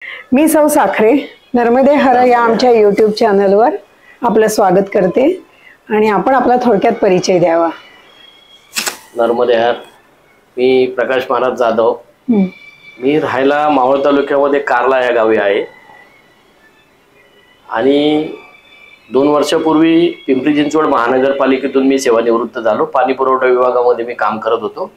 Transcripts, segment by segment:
मी सौ साखरे नर्मदे हर या आमच्या यूट्यूब चॅनलवर आपलं स्वागत करते आणि आपण आपला थोडक्यात परिचय द्यावा। नर्मदे हर, मी प्रकाश महाराज जाधव। मी राहायला मावळ तालुक्यामध्ये कारला या गावी आहे आणि 2 वर्षापूर्वी पिंपरी चिंचवड महानगरपालिकेतून मी सेवानिवृत्त झालो। पाणी पुरवठा विभागामध्ये मी काम करत होतो।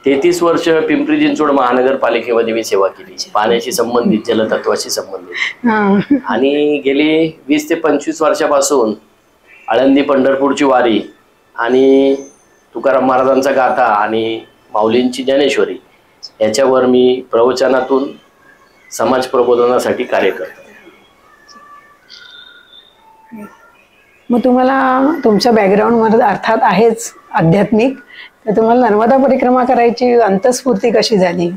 33 वर्ष पिंपरी चिंचवड महानगरपालिकेमध्ये मी सेवा केली, पाण्याशी संबंधित, जलतत्वाशी संबंधित। आणि गेली 20 ते 25 वर्षापासून आळंदी पंढरपूरची वारी आणि तुकाराम महाराजांचा गाथा आणि माऊलींची ज्ञानेश्वरी याच्यावर मी प्रवचनातून समाज प्रबोधनासाठी कार्य करतो। मग तुम्हाला तुमच्या बॅकग्राऊंडमध्ये अर्थात आहेच आध्यात्मिक, तर तुम्हाला नर्मदा परिक्रमा करायची अंतस्फूर्ती कशी झाली?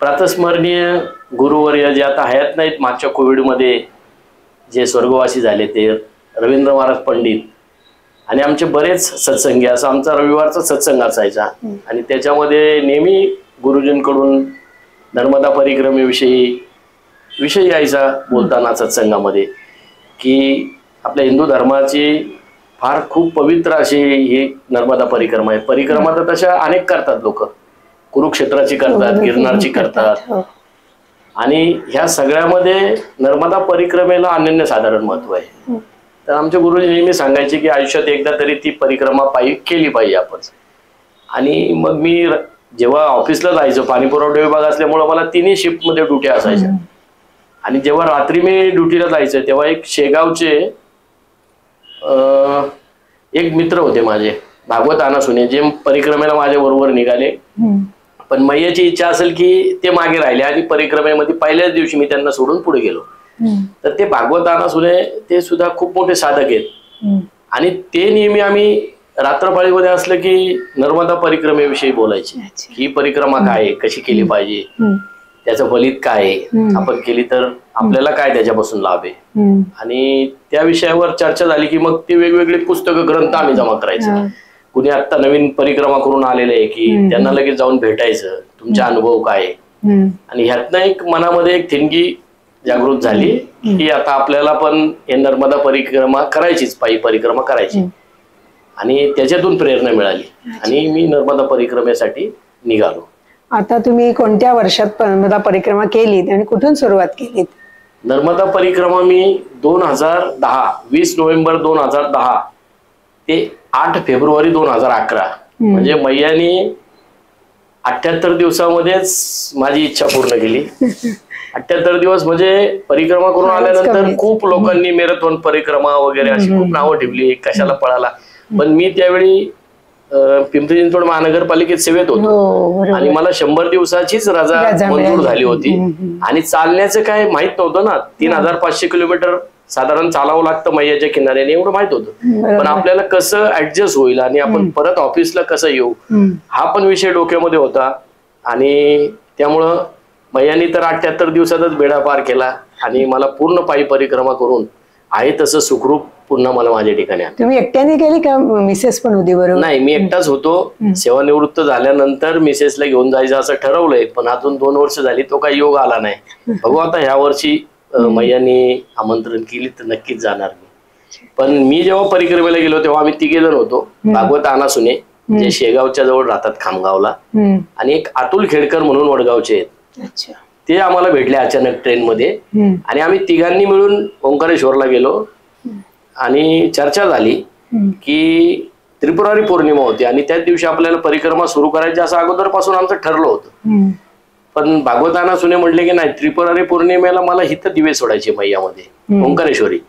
प्रातस्मरणीय गुरुवर्य जे आता हयात नाहीत, मागच्या कोविडमध्ये जे स्वर्गवासी झाले ते रवींद्र महाराज पंडित आणि आमचे बरेच सत्संगी, असा आमचा रविवारचा सत्संग असायचा आणि त्याच्यामध्ये नेहमी गुरुजींकडून नर्मदा परिक्रमेविषयी विषय यायचा बोलताना सत्संगामध्ये की आपल्या हिंदू धर्माची फार खूप पवित्र अशी ही नर्मदा परिक्रमा आहे। परिक्रमा तर तशा अनेक करतात लोक, कुरुक्षेत्राची करतात, गिरनारची करतात आणि ह्या सगळ्यामध्ये नर्मदा परिक्रमेला अनन्यसाधारण महत्व आहे। तर आमचे गुरुजी नेहमी सांगायचे की आयुष्यात एकदा तरी ती परिक्रमा पायी केली पाहिजे आपण। आणि मग मी जेव्हा ऑफिसला जायचो, पाणी पुरवठा विभाग असल्यामुळे मला 3ही शिफ्टमध्ये ड्युट्या असायच्या आणि जेव्हा रात्री मी ड्युटीला जायचो तेव्हा एक शेगावचे एक मित्र होते माझे, भागवत आनासुने, जे परिक्रमेला माझ्या बरोबर निघाले, पण मैयाची इच्छा असेल की ते मागे राहिले आणि परिक्रमेमध्ये पहिल्याच दिवशी मी त्यांना सोडून पुढे गेलो। तर ते भागवत आनासुने ते सुद्धा खूप मोठे साधक आहेत आणि ते नेहमी आम्ही रात्रपाळीमध्ये असलं की नर्मदा परिक्रमेविषयी बोलायचे। ही परिक्रमा काय आहे, कशी केली पाहिजे, त्याचं फलित काय आहे, आपण केली तर आपल्याला काय त्याच्यापासून लाभ आहे, आणि त्या विषयावर चर्चा झाली की मग ती वेगवेगळी पुस्तकं, ग्रंथ आम्ही जमा करायचं। कुणी आता नवीन परिक्रमा करून आलेले आहे की त्यांना लगेच जाऊन भेटायचं, तुमचा अनुभव काय आहे, आणि ह्यातनं एक मनामध्ये एक थिंगी जागृत झाली की आता आपल्याला पण हे नर्मदा परिक्रमा करायचीच, पायी परिक्रमा करायची, आणि त्याच्यातून प्रेरणा मिळाली आणि मी नर्मदा परिक्रमेसाठी निघालो। आता तुम्ही कोणत्या वर्षात नर्मदा परिक्रमा केलीत आणि कुठून सुरुवात केलीत? नर्मदा परिक्रमा मी 2010, 20 नोव्हेंबर 2010 ते 8 फेब्रुवारी 2011, म्हणजे मैयानी 78 दिवसामध्येच माझी इच्छा पूर्ण केली। 78 दिवस म्हणजे परिक्रमा करून आल्यानंतर खूप लोकांनी मॅरेथॉन परिक्रमा वगैरे अशी खूप नावं ठेवली, कशाला पळाला, पण मी त्यावेळी पिंपरी चिंचवड महानगरपालिकेत सेवेत होतो आणि मला 100 दिवसाचीच रजा मंजूर झाली होती आणि चालण्याचं काय माहित नव्हतं ना। 3500 किलोमीटर साधारण चालावं लागतं मैयाच्या किनाऱ्याने, एवढं माहित होतं, पण आपल्याला कसं ऍडजस्ट होईल आणि आपण परत ऑफिसला कसं येऊ हा पण विषय डोक्यामध्ये होता। आणि त्यामुळं मैयानी तर 78 दिवसातच बेडा पार केला आणि मला पूर्ण पायी परिक्रमा करून आहे तसं सुखरूप पुन्हा मला माझ्या ठिकाणी आलं। तुम्ही एकट्याने केली का मिसेस पण होती बरोबर? नाही, मी एकटाच होतो। सेवानिवृत्त झाल्यानंतर मिसेसला घेऊन जायचं असं ठरवलंय, पण अजून 2 वर्ष झाली, तो काही योग आला नाही। बघू आता ह्या वर्षी मैयानी आमंत्रण केली तर नक्कीच जाणार मी। पण मी जेव्हा परिक्रमेला गेलो तेव्हा आम्ही 3घे जण होतो, भागवत आनासुने जे शेगावच्या जवळ राहतात खामगावला, आणि एक अतुल खेडकर म्हणून वडगावचे आहेत, ते आम्हाला भेटले अचानक ट्रेन मध्ये आणि आम्ही 3घांनी मिळून ओंकारेश्वरला गेलो आणि चर्चा झाली की त्रिपुरारी पौर्णिमा होती आणि त्याच दिवशी आपल्याला परिक्रमा सुरू करायची असं अगोदरपासून आमचं ठरलं होतं। पण भागवत आनासुने म्हटले की नाही, त्रिपुरारी पौर्णिमेला मला हिथं दिवे सोडायचे मैयामध्ये ओंकारेश्वरी,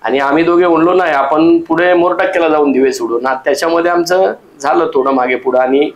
आणि आम्ही दोघे म्हणलो नाही, आपण पुढे मोरटाक्क्याला जाऊन दिवे सोडू ना। त्याच्यामध्ये आमचं झालं थोडं मागे पुढं आणि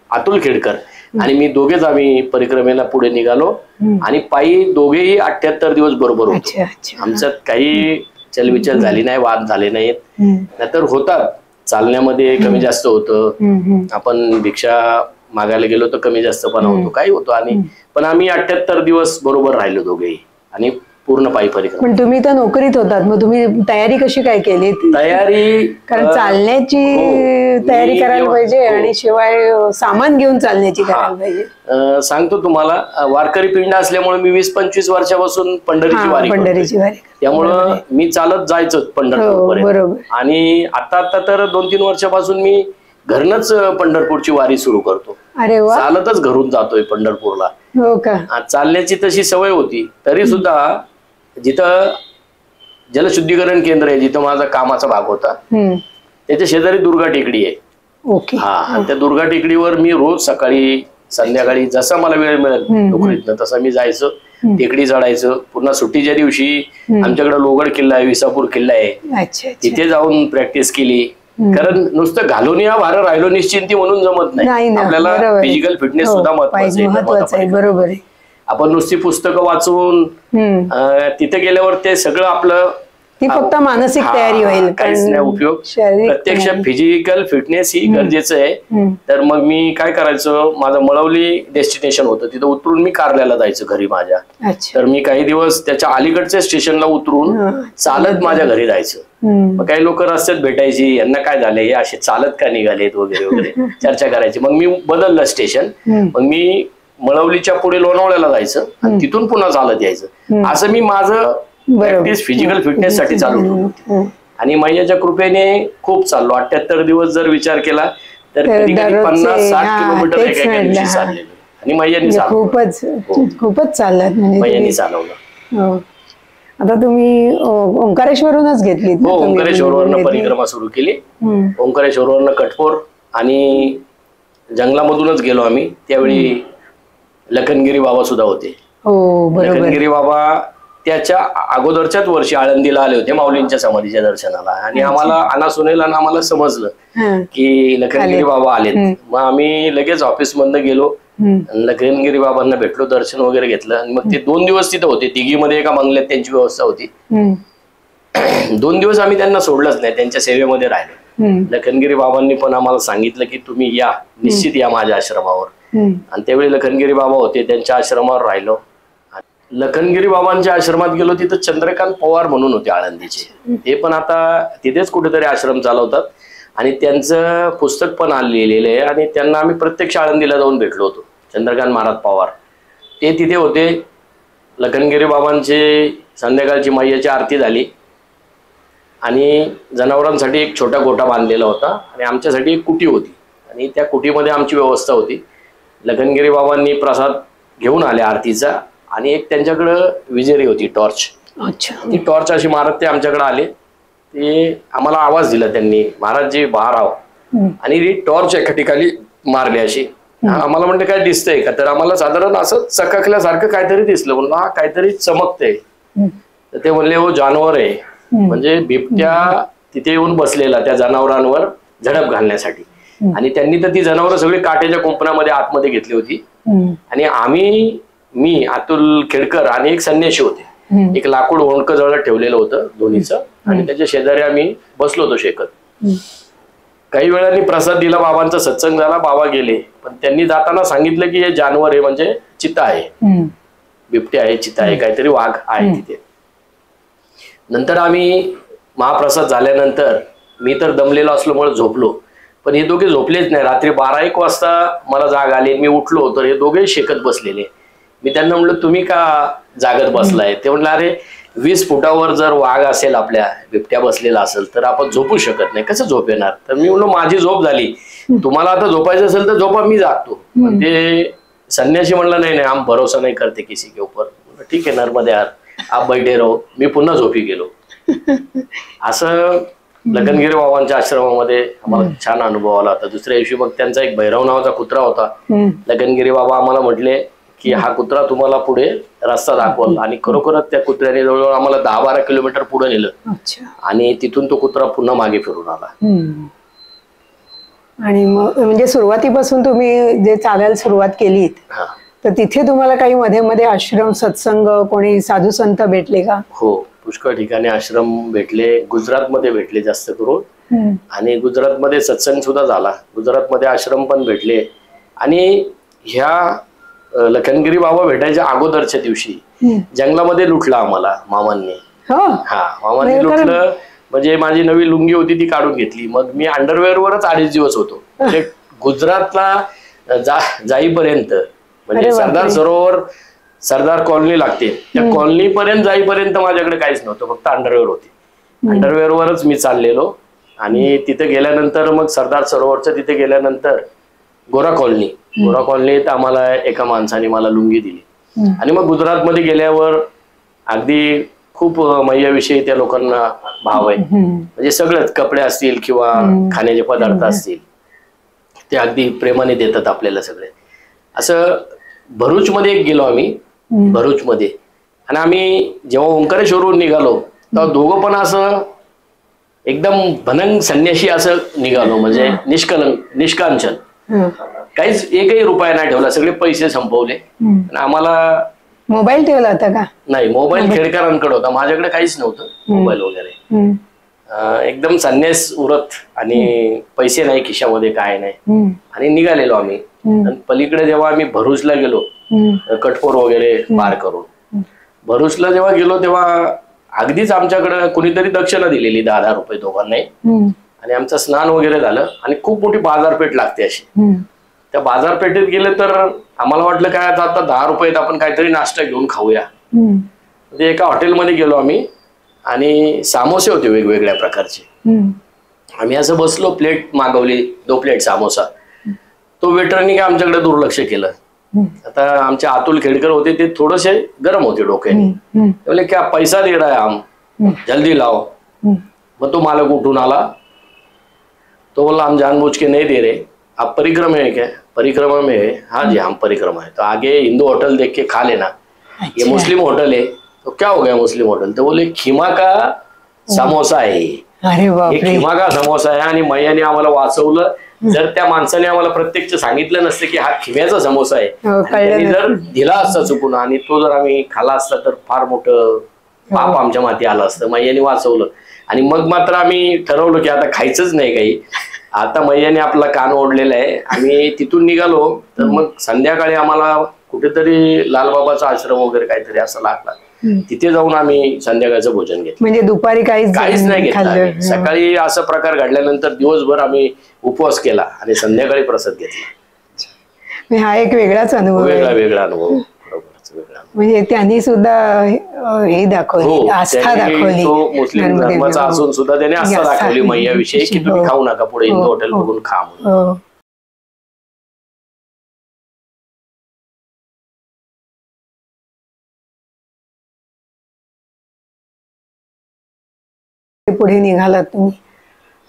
अतुल खेडकर आणि मी दोघेच आम्ही परिक्रमेला पुढे निघालो आणि पायी दोघेही 78 दिवस बरोबर होतो। आमच्यात काही चलविचल झाली नाही, वाद झाले नाहीत, नाहीतर होतात चालण्यामध्ये कमी जास्त होतं, आपण भिक्षा मागायला गेलो तर कमी जास्त पण होतो, काही होतो, आणि पण आम्ही 78 दिवस बरोबर राहिलो दोघेही आणि पूर्ण पायी परिक्रमा. पण तुम्ही तर नोकरीत होतात, मग तुम्ही तयारी कशी काय केली? तयारी कारण चालण्याची तयारी करायला पाहिजे आणि शिवाय सामान घेऊन चालण्याची करायला पाहिजे. सांगतो तुम्हाला, वारकरी पिंड असल्यामुळे मी 20-25 वर्षापासून पंढरीची वारी करतो. त्यामुळं मी चालत जायचं पंढरपूर. आणि आता तर 2-3 वर्षापासून मी घरनच पंढरपूरची वारी सुरू करतो. अरे वा. चालतच घरून जातोय पंढरपूरला. हो का. चालण्याची तशी सवय होती, तरी सुद्धा जिथं जलशुद्धीकरण केंद्र आहे, जिथं माझा कामाचा भाग होता, त्याच्या शेजारी दुर्गा टेकडी आहे. ओके. आणि त्या दुर्गा टेकडीवर मी रोज सकाळी संध्याकाळी जसा मला वेळ मिळेल नोकरीतनं तसा मी जायचं, टेकडी चढायचं. पुन्हा सुट्टीच्या दिवशी आमच्याकडे लोगड किल्ला आहे, विसापूर किल्ला आहे, तिथे जाऊन प्रॅक्टिस केली. कारण नुसतं घालून या वारं राहिलो निश्चिंती म्हणून जमत नाही, आपल्याला फिजिकल फिटनेस सुद्धा महत्वाचं आहे. बरोबर आहे. आपण नुसती पुस्तकं वाचून तिथे गेल्यावर ते सगळं आपलं ती फक्त मानसिक तयारी होईल, काहीच नाही उपयोग. प्रत्यक्ष फिजिकल फिटनेस ही गरजेचं आहे. तर मग मी काय करायचं, माझं मळवली डेस्टिनेशन होतं, तिथं उतरून मी कारल्याला जायचं घरी माझ्या. तर मी काही दिवस त्याच्या अलीकडच्या स्टेशनला उतरून चालत माझ्या घरी जायचं. मग काही लोक रस्त्यात भेटायची, यांना काय झालंय, हे असे चालत का निघालेत वगैरे वगैरे चर्चा करायची. मग मी बदललं स्टेशन, मग मी मळवलीच्या पुढे लोणावळ्याला जायचं आणि तिथून पुन्हा चालत यायचं. असं मी माझं प्रॅक्टिस फिजिकल फिटनेस साठी चालू ठेवली. आणि मैयाच्या कृपेने खूप चाललो. 78 दिवस जर विचार केला तर कधी कधी 50-60 किलोमीटर एका दिवशी चाललेलो. आणि मैयानी खूपच चाललात मैयानी चालवलं. आता तुम्ही ओंकारेश्वरूनच घेतली? हो, ओंकारेश्वरवरनं परिक्रमा सुरू केली. ओंकारेश्वरवरनं कटपोर आणि जंगलामधूनच गेलो आम्ही. त्यावेळी लखनगिरी बाबा सुद्धा होते. लखनगिरी बाबा त्याच्या अगोदरच्याच वर्षी आळंदीला आले होते माऊलींच्या समाधीच्या दर्शनाला. आणि आम्हाला अनासुनेला आम्हाला समजलं की लखनगिरी बाबा आलेत. मग आम्ही लगेच ऑफिस मधनं गेलो, लखनगिरी बाबांना भेटलो, दर्शन वगैरे घेतलं. आणि मग ते 2 दिवस तिथे होते. तिघीमध्ये एका बंगल्यात त्यांची व्यवस्था होती. 2 दिवस आम्ही त्यांना सोडलंच नाही, त्यांच्या सेवेमध्ये राहिलो. लखनगिरी बाबांनी पण आम्हाला सांगितलं की तुम्ही या, निश्चित या माझ्या आश्रमावर. आणि त्यावेळी लखनगिरी बाबा होते, त्यांच्या आश्रमावर राहिलो. लखनगिरी बाबांच्या आश्रमात गेलो, तिथं चंद्रकांत पवार म्हणून होते आळंदीचे. ते पण आता तिथेच कुठेतरी आश्रम चालवतात आणि त्यांचं पुस्तक पण लिहिलेलं आहे. आणि त्यांना आम्ही प्रत्यक्ष आळंदीला जाऊन भेटलो होतो. चंद्रकांत महाराज पवार ते तिथे होते. लखनगिरी बाबांची संध्याकाळची मैयाची आरती झाली आणि जनावरांसाठी एक छोटा गोठा बांधलेला होता आणि आमच्यासाठी एक कुटी होती. आणि त्या कुटीमध्ये आमची व्यवस्था होती. लखनगिरी बाबांनी प्रसाद घेऊन आले आरतीचा आणि एक त्यांच्याकडं विजेरी होती, टॉर्च. ती टॉर्च अशी मारत ते आमच्याकडे आले. ते आम्हाला आवाज दिला त्यांनी, महाराजजी बाहेर आव. आणि ती टॉर्च एका ठिकाणी मारली अशी. आम्हाला म्हणलं काय दिसतंय का, तर आम्हाला साधारण असं चककल्यासारखं काहीतरी दिसलं. म्हणलं हा काहीतरी चमकतंय. तर ते म्हणले हो जानवर आहे, म्हणजे बिबट्या तिथे येऊन बसलेला त्या जनावरांवर झडप घालण्यासाठी. आणि त्यांनी तर ती जनावरं सगळी काट्याच्या कुंपणामध्ये आतमध्ये घेतली होती. आणि मी अतुल खेडकर आणि एक संन्याशी होते. एक लाकूड होंडकं जवळ ठेवलेलं होतं दोन्हीचं आणि त्याच्या शेजारी आम्ही बसलो होतो शेकत. काही वेळांनी प्रसाद दिला, बाबांचा सत्संग झाला, बाबा गेले. पण त्यांनी जाताना सांगितलं की हे जानवर आहे, म्हणजे चित्ता आहे, बिबट्या आहे, चित्ता आहे, काहीतरी वाघ आहे तिथे. नंतर आम्ही महाप्रसाद झाल्यानंतर मी तर दमलेलो असल्यामुळे झोपलो. पण हे दोघे झोपलेच नाही. रात्री 12-1 वाजता मला जाग आली. मी उठलो तर हे दोघे शेकत बसलेले. मी त्यांना म्हणलं तुम्ही का जागत बसलाय? ते म्हणलं अरे 20 फुटावर जर वाघ असेल, आपल्या बिबट्या बसलेला असेल तर आपण झोपू शकत नाही, कसं झोप येणार? तर मी म्हणलो माझी झोप झाली, तुम्हाला आता झोपायचं असेल तर झोपा, मी जागतो. ते संन्यासी म्हणलं नाही नाही, हम भरोसा नाही करते किसी के ऊपर. ठीक आहे नर्मदे यार, आप बैठे रहो. मी पुन्हा झोपी गेलो. असं लखनगिरी बाबांच्या आश्रमामध्ये आम्हाला छान अनुभव आला होता. दुसऱ्या दिवशी मग त्यांचा एक भैरव नावाचा कुत्रा होता. लखनगिरी बाबा आम्हाला म्हटले की हा कुत्रा तुम्हाला पुढे रस्ता दाखवल. आणि खरोखरच त्या कुत्र्याने जवळजवळ आम्हाला 10-12 किलोमीटर पुढे नेलं. आणि तिथून तो कुत्रा पुन्हा मागे फिरून आला. आणि मग म्हणजे सुरुवातीपासून तुम्ही जे चालायला सुरुवात केली तर तिथे तुम्हाला काही मध्ये मध्ये आश्रम, सत्संग, कोणी साधू संत भेटले का? हो, पुष्कळ ठिकाणी आश्रम भेटले. गुजरातमध्ये भेटले जास्त करून. आणि गुजरातमध्ये सत्संग सुद्धा झाला. गुजरातमध्ये आश्रम पण भेटले. आणि ह्या लखनगिरी बाबा भेटायच्या अगोदरच्या दिवशी जंगलामध्ये लुटला आम्हाला मामांनी. हो हा, मामांनी लुटलं. म्हणजे माझी नवी लुंगी होती ती काढून घेतली. मग मी अंडरवेअर वरच 2.5 दिवस होतो. म्हणजे गुजरातला जाईपर्यंत, म्हणजे सरदार सरोवर, सरदार कॉलनी लागते, त्या कॉलनी पर्यंत जाईपर्यंत माझ्याकडे काहीच नव्हतं, फक्त अंडरवेअर होती. अंडरवेअर वरच मी चाललेलो. आणि तिथे गेल्यानंतर मग सरदार सरोवरच्या तिथे गेल्यानंतर गोरा कॉलनीत आम्हाला एका माणसाने मला लुंगी दिली. आणि मग गुजरातमध्ये गेल्यावर अगदी खूप मैयाविषयी त्या लोकांना भाव आहे. म्हणजे सगळंच, कपडे असतील किंवा खाण्याचे पदार्थ असतील, ते अगदी प्रेमाने देतात आपल्याला सगळे. असं भरूचमध्ये गेलो आम्ही, भरूचमध्ये. आणि आम्ही जेव्हा ओंकारेश्वरवरून निघालो तेव्हा दोघं पण असं एकदम भनंग संन्याशी असं निघालो. म्हणजे निष्कांचन, काहीच एकही रुपया नाही ठेवला, सगळे पैसे संपवले. आम्हाला मोबाईल ठेवला होता का? नाही, मोबाईल खेडकरांकडे होता, माझ्याकडे काहीच नव्हतं मोबाईल वगैरे. एकदम संन्यास उरत, आणि पैसे नाही खिशामध्ये, काय नाही. आणि निघालेलो आम्ही. आणि पलीकडे जेव्हा आम्ही भरूचला गेलो, कटपोर वगैरे पार करून भरूचला जेव्हा गेलो, तेव्हा अगदीच आमच्याकडे कुणीतरी दक्षिणा दिलेली 10-10 रुपये दोघांनाही. आणि आमचं स्नान वगैरे झालं. आणि खूप मोठी बाजारपेठ लागते अशी. त्या बाजारपेठेत गेले तर आम्हाला वाटलं काय आता 10 रुपयात आपण काहीतरी नाश्ता घेऊन खाऊया. म्हणजे एका हॉटेलमध्ये गेलो आम्ही, आणि समोसे होते वेगवेगळ्या प्रकारचे. आम्ही असं बसलो, प्लेट मागवली, 2 प्लेट समोसा. तो वेटरनी काय आमच्याकडे दुर्लक्ष केलं. आता आमचे अतुल खेडकर होते, ते थोडेसे गरम होते डोक्याने. बोले क्या पैसा दे रहा है हम, जल्दी लाओ. मग तो मालक उठून आला, तो बोला हम जानबूझ के नहीं दे रहे, आप परिक्रमा है क्या? परिक्रमा में है? हाँ जी, हम परिक्रमा है. तो आगे हिंदू होटल देख के खा लेना, ये मुस्लिम होटल है. तो क्या हो गया मुस्लिम होटल? तो बोले खीमा का समोसा है. अरे बापरे, खीमा का समोसा आहे. आणि मैयाने आम्हाला वाचवलं. जर त्या माणसाने आम्हाला प्रत्यक्ष सांगितलं नसतं की हा खिम्याचा समोसा आहे, त्यांनी जर दिला असता चुकून, आणि तो जर आम्ही खाला असता तर फार मोठं पाप आमच्या माती आलं असतं. मैयाने वाचवलं. आणि मग मात्र आम्ही ठरवलं की आता खायचंच नाही काही. आता मैयाने आपला कान ओढलेला आहे. आम्ही तिथून निघालो तर मग संध्याकाळी आम्हाला कुठेतरी लालबाबाचा आश्रम वगैरे काहीतरी असं लागला. तिथे जाऊन आम्ही संध्याकाळचं भोजन घेतलं. म्हणजे दुपारी काहीच नाही घेतलं. सकाळी असा प्रकार घडल्यानंतर दिवसभर आम्ही उपवास केला आणि संध्याकाळी प्रसाद घेतला. हा एक वेगळाच अनुभव, वेगळा अनुभव. म्हणजे त्यांनी सुद्धा हे दाखवली, आस्था दाखवली. तो मुस्लिम धर्माचा असून सुद्धा त्याने आस्था दाखवली मैयाविषयी की तुम्ही खाऊ नका पुढे, हिंदू हॉटेल बघून खा म्हणून. पुढे निघालात तुम्ही,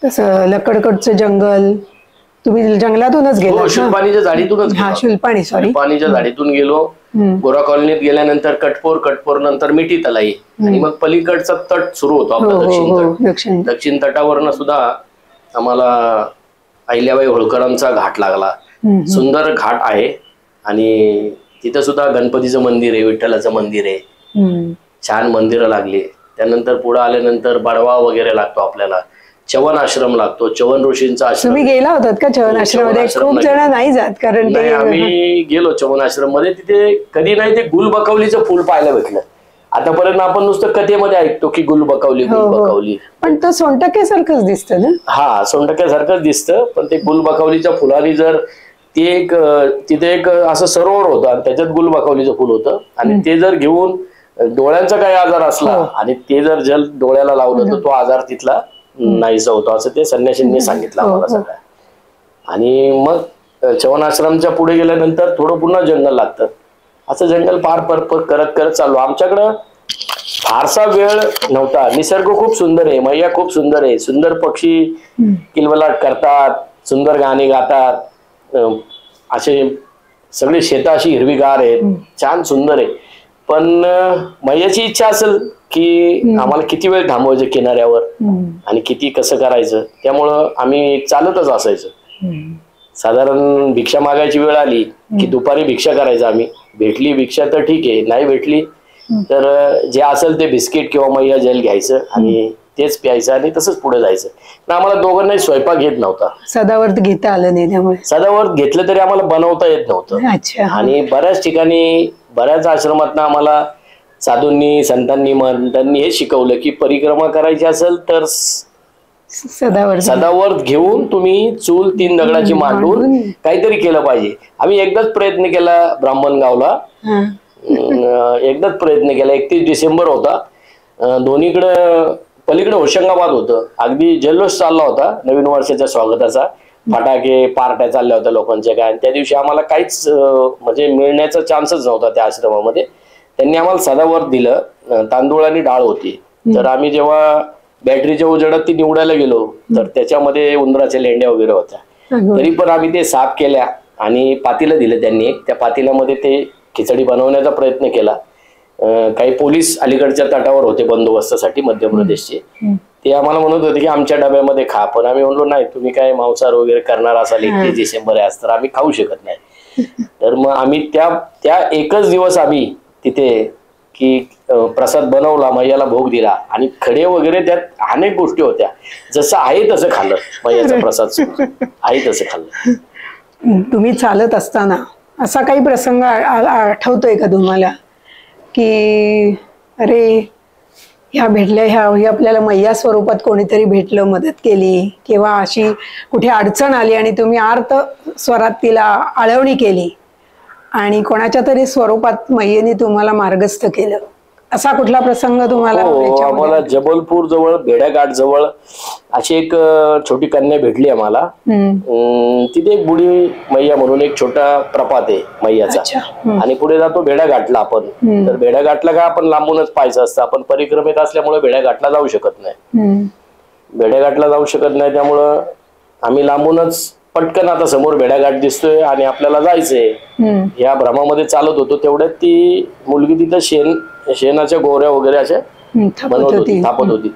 तसं लकडकडचं जंगल, तुम्ही जंगलातूनच गेला? शुलपाणीच्या झाडीतूनच. शुलपाणीच्या झाडीतून गेलो. गोरा कॉलनीत गेल्यानंतर कटपोर नंतर मिठी तलाई, आणि मग पलीकडचा तट सुरू होतो आपला दक्षिण तटावरनं सुद्धा आम्हाला अहिल्याबाई होळकरांचा घाट लागला. सुंदर घाट आहे. आणि तिथं सुद्धा गणपतीचं मंदिर आहे, विठ्ठलाचं मंदिर आहे, छान मंदिरं लागली. त्यानंतर पुढे आल्यानंतर बडवा वगैरे लागतो आपल्याला, चवन आश्रम लागतो, चवन ऋषींचा आश्रम. तुम्ही गेला होतात का चवन आश्रमामध्ये? खूप जण नाही जात, कारण आम्ही गेलो चवन आश्रम मध्ये. तिथे कधी नाही ते गुलबकवलीचं फुल पाहायला भेटलं. आतापर्यंत आपण नुसतं कथेमध्ये ऐकतो की गुलबकवली. पण तो सोनटक्यासारखंच दिसतं ना? हा, सोनटक्यासारखंच दिसतं. पण ते गुलबकवलीच्या फुलाने जर तिथे एक असं सरोवर होतं आणि त्याच्यात गुलबकवलीचं फुल होतं. आणि ते जर घेऊन डोळ्यांचा काही आजार असला आणि ते जर जल डोळ्याला लावलं तर तो आजार तिथला नाहीसा होतो, असं ते संन्यासींनी सांगितलं आम्हाला सगळं. आणि मग चवन आश्रमच्या पुढे गेल्यानंतर थोडं पुन्हा जंगल लागतं. असं जंगल पार करत चाललो. आमच्याकडं फारसा वेळ नव्हता. निसर्ग खूप सुंदर आहे, मैया खूप सुंदर आहे. सुंदर पक्षी किलबलाट करतात, सुंदर गाणी गातात, असे सगळे शेतं अशी हिरवीगार आहेत, छान सुंदर आहे. पण मैयाची इच्छा असेल की आम्हाला किती वेळ थांबवायचं किनाऱ्यावर आणि किती कसं करायचं, त्यामुळं आम्ही चालतच असायचं. साधारण भिक्षा मागायची वेळ आली की दुपारी भिक्षा करायचं आम्ही. भेटली भिक्षा तर ठीक आहे, नाही भेटली तर जे असेल ते बिस्किट किंवा मैया जेल घ्यायचं आणि तेच प्यायचं आणि तसंच पुढे जायचं. पण आम्हाला दोघांनाही स्वयंपाक येत नव्हता. सदाव्रत घेता आलं नाही त्यामुळे. सदाव्रत घेतलं तरी आम्हाला बनवता येत नव्हतं. अच्छा. आणि बऱ्याच ठिकाणी बऱ्याच आश्रमातनं आम्हाला साधूंनी संतांनी महंतांनी हे शिकवलं की परिक्रमा करायची असेल तर सदाव्रत घेऊन तुम्ही चूल 3 दगडाची मांडून काहीतरी केलं पाहिजे. आम्ही एकदाच प्रयत्न केला ब्राह्मणगावला, एकदाच प्रयत्न केला. 31 डिसेंबर होता, दोन्हीकडं पलीकडे होशंगाबाद होतं, अगदी जल्लोष चालला होता नवीन वर्षाच्या स्वागताचा, फटाके पार्ट्या चालल्या होत्या लोकांच्या काय. त्या दिवशी आम्हाला काहीच म्हणजे मिळण्याचा चान्सच नव्हता त्या आश्रमामध्ये. त्यांनी आम्हाला सदाव्रत दिलं, तांदूळ आणि डाळ होती. तर आम्ही जेव्हा बॅटरीच्या उजेडात ती निवडायला गेलो तर त्याच्यामध्ये उंदराच्या लेंड्या वगैरे होत्या. तरी पण आम्ही ते साफ केल्या आणि पातीला दिलं त्यांनी. त्या पातील्यामध्ये ते खिचडी बनवण्याचा प्रयत्न केला. काही पोलीस अलीकडच्या तटावर होते बंदोबस्तासाठी मध्य प्रदेशचे, ते आम्हाला म्हणत होते की आमच्या डब्यामध्ये खा. पण आम्ही म्हणलो नाही, तुम्ही काय मांसाहार वगैरे करणार असाल, 31 डिसेंबर आहे तर आम्ही खाऊ शकत नाही. तर मग आम्ही त्या एकच दिवस आम्ही तिथे की प्रसाद बनवला, मैयाला भोग दिला आणि खडे वगैरे त्यात अनेक गोष्टी होत्या. जसं आहे तसं खाल्लं, मैयाचा प्रसाद आहे तसं खाल्लं. तुम्ही चालत असताना असा काही प्रसंग आठवतोय का तुम्हाला की अरे ह्या भेटल्या, ह्या आपल्याला मैया स्वरूपात कोणीतरी भेटलं, मदत केली, किंवा अशी कुठे अडचण आली आणि तुम्ही आर्त स्वरात तिला आळवणी केली आणि कोणाच्या तरी स्वरूपात मैयेने तुम्हाला मार्गस्थ केलं, असा कुठला प्रसंग तुम्हाला? आम्हाला जबलपूर जवळ भेड्याघाट जवळ अशी एक छोटी कन्या भेटली आम्हाला. तिथे एक बुडी मैया म्हणून एक छोटा प्रपात आहे मैयाचा, आणि पुढे जातो भेड्याघाटला आपण. तर भेड्याघाटला काय आपण लांबूनच पाहायचं असतं, आपण परिक्रमेत असल्यामुळे भेड्याघाटला जाऊ शकत नाही. भेड्याघाटला जाऊ शकत नाही त्यामुळं आम्ही लांबूनच पटकन आता समोर भेड्याघाट दिसतोय आणि आपल्याला जायचंय या भ्रमामध्ये चालत होतो. तेवढ्यात ती मुलगी तिथं शेणाच्या गोऱ्या वगैरे अशा बनवत होती, थापत होती.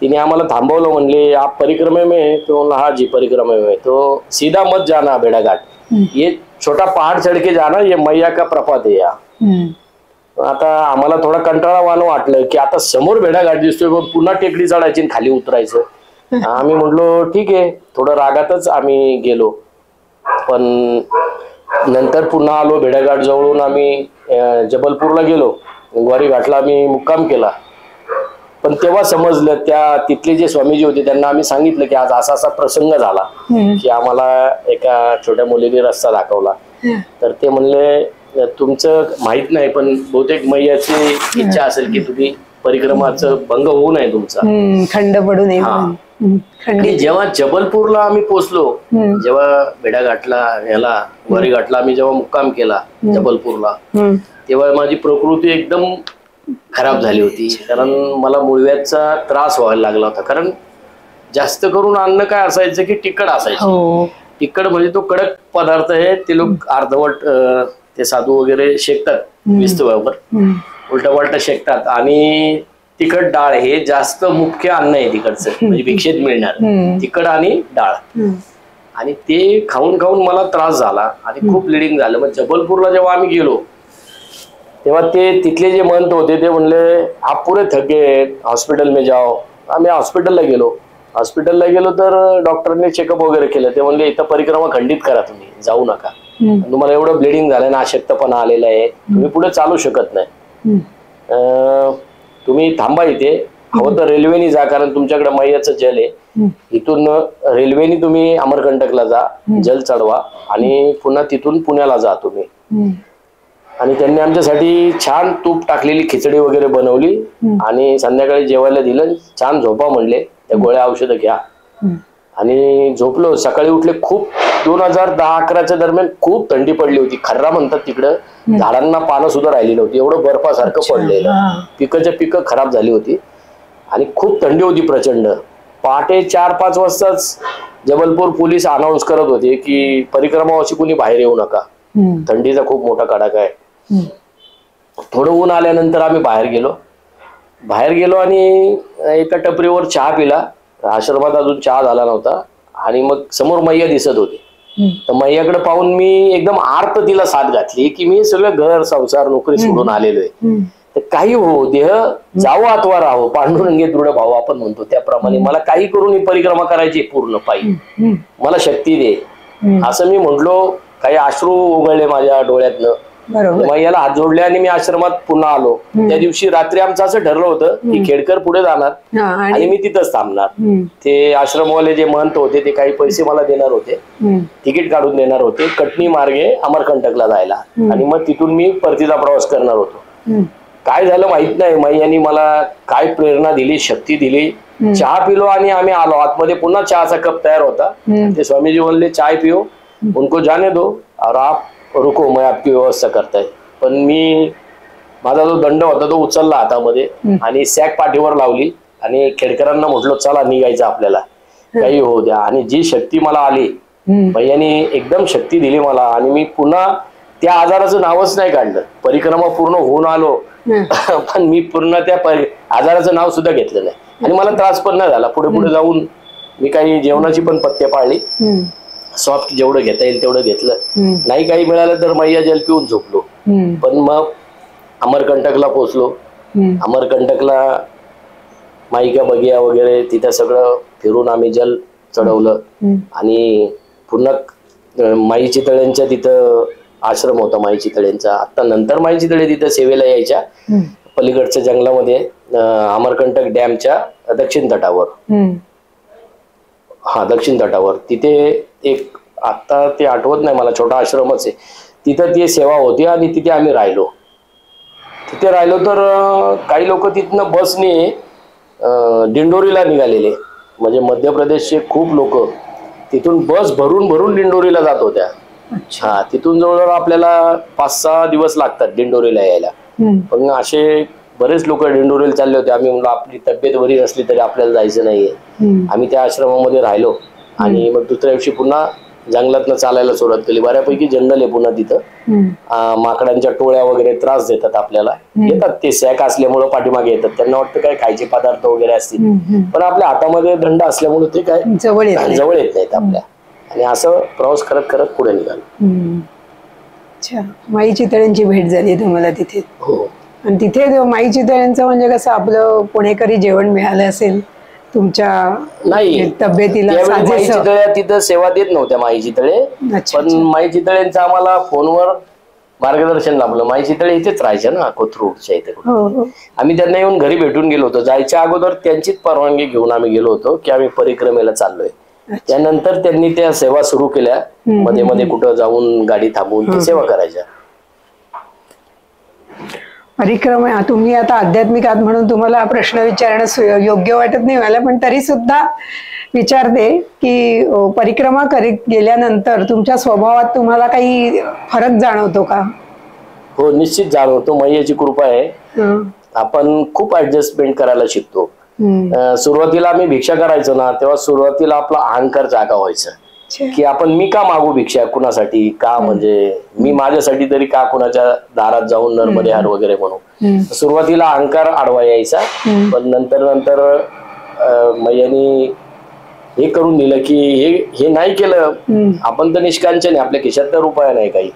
तिने आम्हाला थांबवलं, म्हणले आप परिक्रमा में? तो म्हणला हा जी परिक्रमा में. तो सीधा मत जाना भेड़ाघाट, ये छोटा पहाड़ चढ़ के जाना, ये मैया का प्रपात है या. आता आम्हाला थोडा कंटाळावाणं वाटलं की आता समोर भेड़ाघाट दिसतोय पण पुन्हा टेकडी चढायची खाली उतरायचं. आम्ही म्हणलो ठीक आहे, थोडं रागातच आम्ही गेलो. पण नंतर पुन्हा आलो भेड़ाघाट जवळून आम्ही जबलपूरला गेलो, ग्वारी घाटला आम्ही मुक्काम केला. पण तेव्हा समजलं, त्या तिथले जे स्वामीजी होते त्यांना आम्ही सांगितलं की आज असा असा प्रसंग झाला की आम्हाला एका छोट्या मुलीने रस्ता दाखवला. तर ते म्हणले तुमचं माहित नाही पण बहुतेक मैयाची इच्छा असेल की तुम्ही परिक्रमाचं भंग होऊ नये तुमचा, खंड पडू नये. जेव्हा जबलपूरला आम्ही पोहोचलो, जेव्हा भेड़ाघाटला याला ग्वारी घाटला आम्ही जेव्हा मुक्काम केला जबलपूरला, तेव्हा माझी प्रकृती एकदम खराब झाली होती. कारण मला मुळव्याचा त्रास व्हायला लागला होता. कारण जास्त करून अन्न काय असायचं की तिखट असायचं. तिखट म्हणजे तो कडक पदार्थ आहे, ते लोक अर्धवट ते साधू वगैरे शेकतात विस्तवावर, उलटा पलटा शेकतात. आणि तिखट डाळ हे जास्त मुख्य अन्न आहे तिकडचं, म्हणजे भिक्षेत मिळणार तिखट आणि डाळ. आणि ते खाऊन खाऊन मला त्रास झाला आणि खूप ब्लिडिंग झालं. मग जबलपूरला जेव्हा आम्ही गेलो तेव्हा ते तिथले जे महंत होते ते म्हणले आप पुरे थक गए, हॉस्पिटल में जाओ. आम्ही हॉस्पिटलला गेलो तर डॉक्टरांनी चेकअप वगैरे केलं. ते म्हणले इथं परिक्रमा खंडित करा, तुम्ही जाऊ नका, तुम्हाला एवढं ब्लिडिंग झालं ना, अशक्तपणा आलेला आहे, तुम्ही पुढे चालू शकत नाही, तुम्ही थांबा इथे, हवं तर रेल्वेने जा, कारण तुमच्याकडे मैयाचं जल आहे, इथून रेल्वेने तुम्ही अमरकंटकला जा, जल चढवा आणि पुन्हा तिथून पुण्याला जा तुम्ही. आणि त्यांनी आमच्यासाठी छान तूप टाकलेली खिचडी वगैरे बनवली आणि संध्याकाळी जेवायला दिलं. छान झोपा म्हणले, त्या गोळ्या औषधं घ्या. आणि झोपलो. सकाळी उठले. खूप 2010-11च्या दरम्यान खूप थंडी पडली होती. खर्रा म्हणतात तिकडं, झाडांना पानं सुद्धा राहिली नव्हती, एवढं बर्फासारखं पडलेलं. पिकं खराब झाली होती आणि खूप थंडी होती प्रचंड. पहाटे 4-5 वाजताच जबलपूर पोलीस अनाऊन्स करत होते की परिक्रमावासी कुणी बाहेर येऊ नका, थंडीचा खूप मोठा कडाका आहे. थोडं ऊन आल्यानंतर आम्ही बाहेर गेलो आणि एका टपरीवर चहा पिला. आश्रमात अजून चहा झाला नव्हता. आणि मग समोर मैया दिसत होती. तर मैयाकडे पाहून मी एकदम आर्त तिला साथ घातली की मी सगळं घर संसार नोकरी सोडून आलेलो आहे, तर काही हो, देह जावो अथवा राहो, पांडुरंगे दृढ भाव आपण म्हणतो त्याप्रमाणे मला काही करून ही परिक्रमा करायची पूर्ण पायी, मला शक्ती दे असं मी म्हटलो. काही अश्रू उगळले माझ्या डोळ्यातनं. बरोबर. मैयाला हात जोडले आणि मी आश्रमात पुन्हा आलो. त्या दिवशी रात्री आमचं असं ठरलं होतं की खेडकर पुढे जाणार आणि मी तिथंच थांबणार. ते आश्रमवाले जे महंत होते ते काही पैसे मला देणार होते, तिकीट काढून देणार होते कटनी मार्गे अमरकंटकला जायला, आणि मग तिथून मी परतीचा प्रवास करणार होतो. काय झालं माहित नाही, मैयांनी मला काय प्रेरणा दिली, शक्ती दिली. चहा पिलो आणि आम्ही आलो आतमध्ये. पुन्हा चहाचा कप तयार होता. ते स्वामीजी बोलले चाय पिओ, उनको जाने दो और आप रुको, मैं आपकी व्यवस्था करताय. पण मी माझा जो दंड होता तो उचलला हातामध्ये आणि सॅक पाठीवर लावली आणि खेडकरांना म्हटलो चला निघायचं आपल्याला, काही होऊ द्या. आणि जी शक्ती मला आली, मैयांनी एकदम शक्ती दिली मला, आणि मी पुन्हा त्या आजाराचं नावच नाही काढलं. परिक्रमा पूर्ण होऊन आलो पण मी पूर्ण त्या आजाराचं नाव सुद्धा घेतलं नाही, आणि मला त्रास पण नाही झाला. पुढे पुढे जाऊन मी काही जेवणाची पण पथ्य पाळली, सॉफ्ट जेवढं घेता येईल तेवढं घेतलं. नाही काही मिळालं तर मैया जल पिऊन झोपलो. पण मग अमरकंटकला पोचलो. अमरकंटकला माईका बगिया वगैरे तिथं सगळं फिरून आम्ही जल चढवलं, आणि पुन्हा माई चितळ्यांच्या तिथं आश्रम होता माई चितळ्यांचा. आता नंतर माई चितळे तिथं सेवेला यायच्या पलीकडच्या जंगलामध्ये, अमरकंटक डॅमच्या दक्षिण तटावर. हा, दक्षिण तटावर तिथे एक, आता ते आठवत नाही मला, छोटा आश्रमच आहे. तिथं ती सेवा होती आणि तिथे आम्ही राहिलो. तिथे राहिलो तर काही लोक तिथनं बसने दिंडोरीला निघालेले, म्हणजे मध्य प्रदेशचे खूप लोक तिथून बस भरून भरून दिंडोरीला जात होत्या. हा, तिथून जवळजवळ आपल्याला 5-6 दिवस लागतात दिंडोरीला यायला. पण असे बरेच लोक दिंडोरीला चालले होते. आम्ही म्हणलो आपली तब्येत बरी नसली तरी आपल्याला जायचं नाहीये. आम्ही त्या आश्रमामध्ये राहिलो, आणि मग दुसऱ्या दिवशी पुन्हा जंगलातनं चालायला सुरुवात केली. बऱ्यापैकी जंगल आहे पुन्हा तिथं. माकडांच्या टोळ्या वगैरे त्रास देतात आपल्याला. येतात ते सॅक असल्यामुळे पाठीमागे येतात, त्यांना वाटतं काय खायचे पदार्थ वगैरे असतील, पण आपल्या हातामध्ये दंड असल्यामुळे ते काय जवळ येत नाहीत आपल्या. आणि असं प्रवास करत करत पुढे निघालो. अच्छा, माई चितळ्यांची भेट झाली तुम्हाला तिथे? हो. आणि तिथे माई चितळ्यांचं म्हणजे कसं आपलं पुणेकरी जेवण मिळालं असेल तुमच्या नाही तब्येतीला? माई चितळे तिथं सेवा देत नव्हत्या माई चितळे, पण माई चितळ्यांचं आम्हाला फोनवर मार्गदर्शन लाभलं. माई चितळे इथेच राहायच्या ना, कोथरूडच्या इथे. आम्ही त्यांना येऊन घरी भेटून गेलो होतो. जायच्या अगोदर त्यांचीच परवानगी घेऊन आम्ही गेलो होतो की आम्ही परिक्रमेला चाललोय. त्यानंतर त्यांनी त्या सेवा सुरू केल्या, मध्ये मध्ये कुठं जाऊन गाडी थांबवून सेवा करायच्या. परिक्रमा, तुम्ही आता आध्यात्मिक आहात म्हणून तुम्हाला हा प्रश्न विचारणं योग्य वाटत नाही मला, पण तरी सुद्धा विचारते की परिक्रमा करीत गेल्यानंतर तुमच्या स्वभावात तुम्हाला काही फरक जाणवतो का? हो, निश्चित जाणवतो. मैयाची कृपा आहे. आपण खूप ऍडजस्टमेंट करायला शिकतो. सुरुवातीला आम्ही भिक्षा करायचो ना, तेव्हा सुरुवातीला आपला अहंकार जागा व्हायचा की आपण मी का मागू भिक्षा कुणासाठी, का म्हणजे मी माझ्यासाठी तरी का कुणाच्या दारात जाऊन नर्मदे हार वगैरे म्हणू. सुरुवातीला अहंकार आडवा यायचा, पण नंतर नंतर मैयानी हे करून दिलं की हे नाही केलं आपण तर निष्कांचन आहे, आपल्या खिशात तर रुपया नाही काही,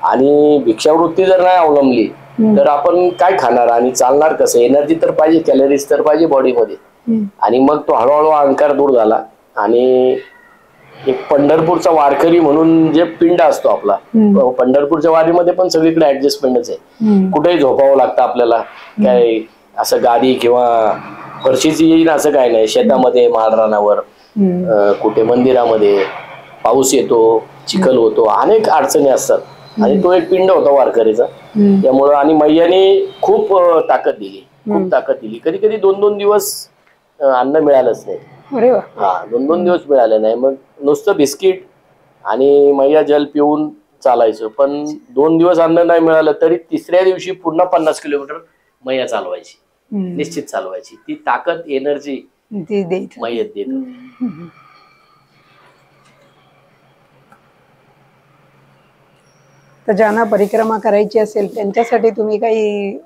आणि भिक्षावृत्ती जर नाही अवलंबली तर आपण काय खाणार आणि चालणार कसं. एनर्जी तर पाहिजे, कॅलरीज तर पाहिजे बॉडीमध्ये. आणि मग तो हळूहळू अहंकार दूर झाला. आणि एक पंढरपूरचा वारकरी म्हणून जे पिंड असतो आपला, पंढरपूरच्या वारीमध्ये पण सगळीकडे ऍडजस्टमेंटच आहे. कुठेही झोपावं लागतं आपल्याला, काय असं गादी किंवा फरशीची येईल असं काय नाही. शेतामध्ये, माळरानावर, कुठे मंदिरामध्ये पाऊस येतो, चिखल होतो, अनेक अडचणी असतात. आणि तो एक पिंड होता वारकरीचा. त्यामुळं आणि मैयाने खूप ताकद दिली, खूप ताकद दिली. कधी कधी 2-2 दिवस अन्न मिळालंच नाही. हा, 2-2 दिवस मिळाले नाही. मग नुसतं बिस्किट आणि मैया जल पिऊन चालायचं. पण 2 दिवस अन्न नाही मिळालं तरी तिसऱ्या दिवशी पुन्हा 50 किलोमीटर मैया चालवायची, निश्चित चालवायची. ती ताकद, एनर्जी मैयत देत. तर ज्यांना परिक्रमा करायची असेल त्यांच्यासाठी तुम्ही काही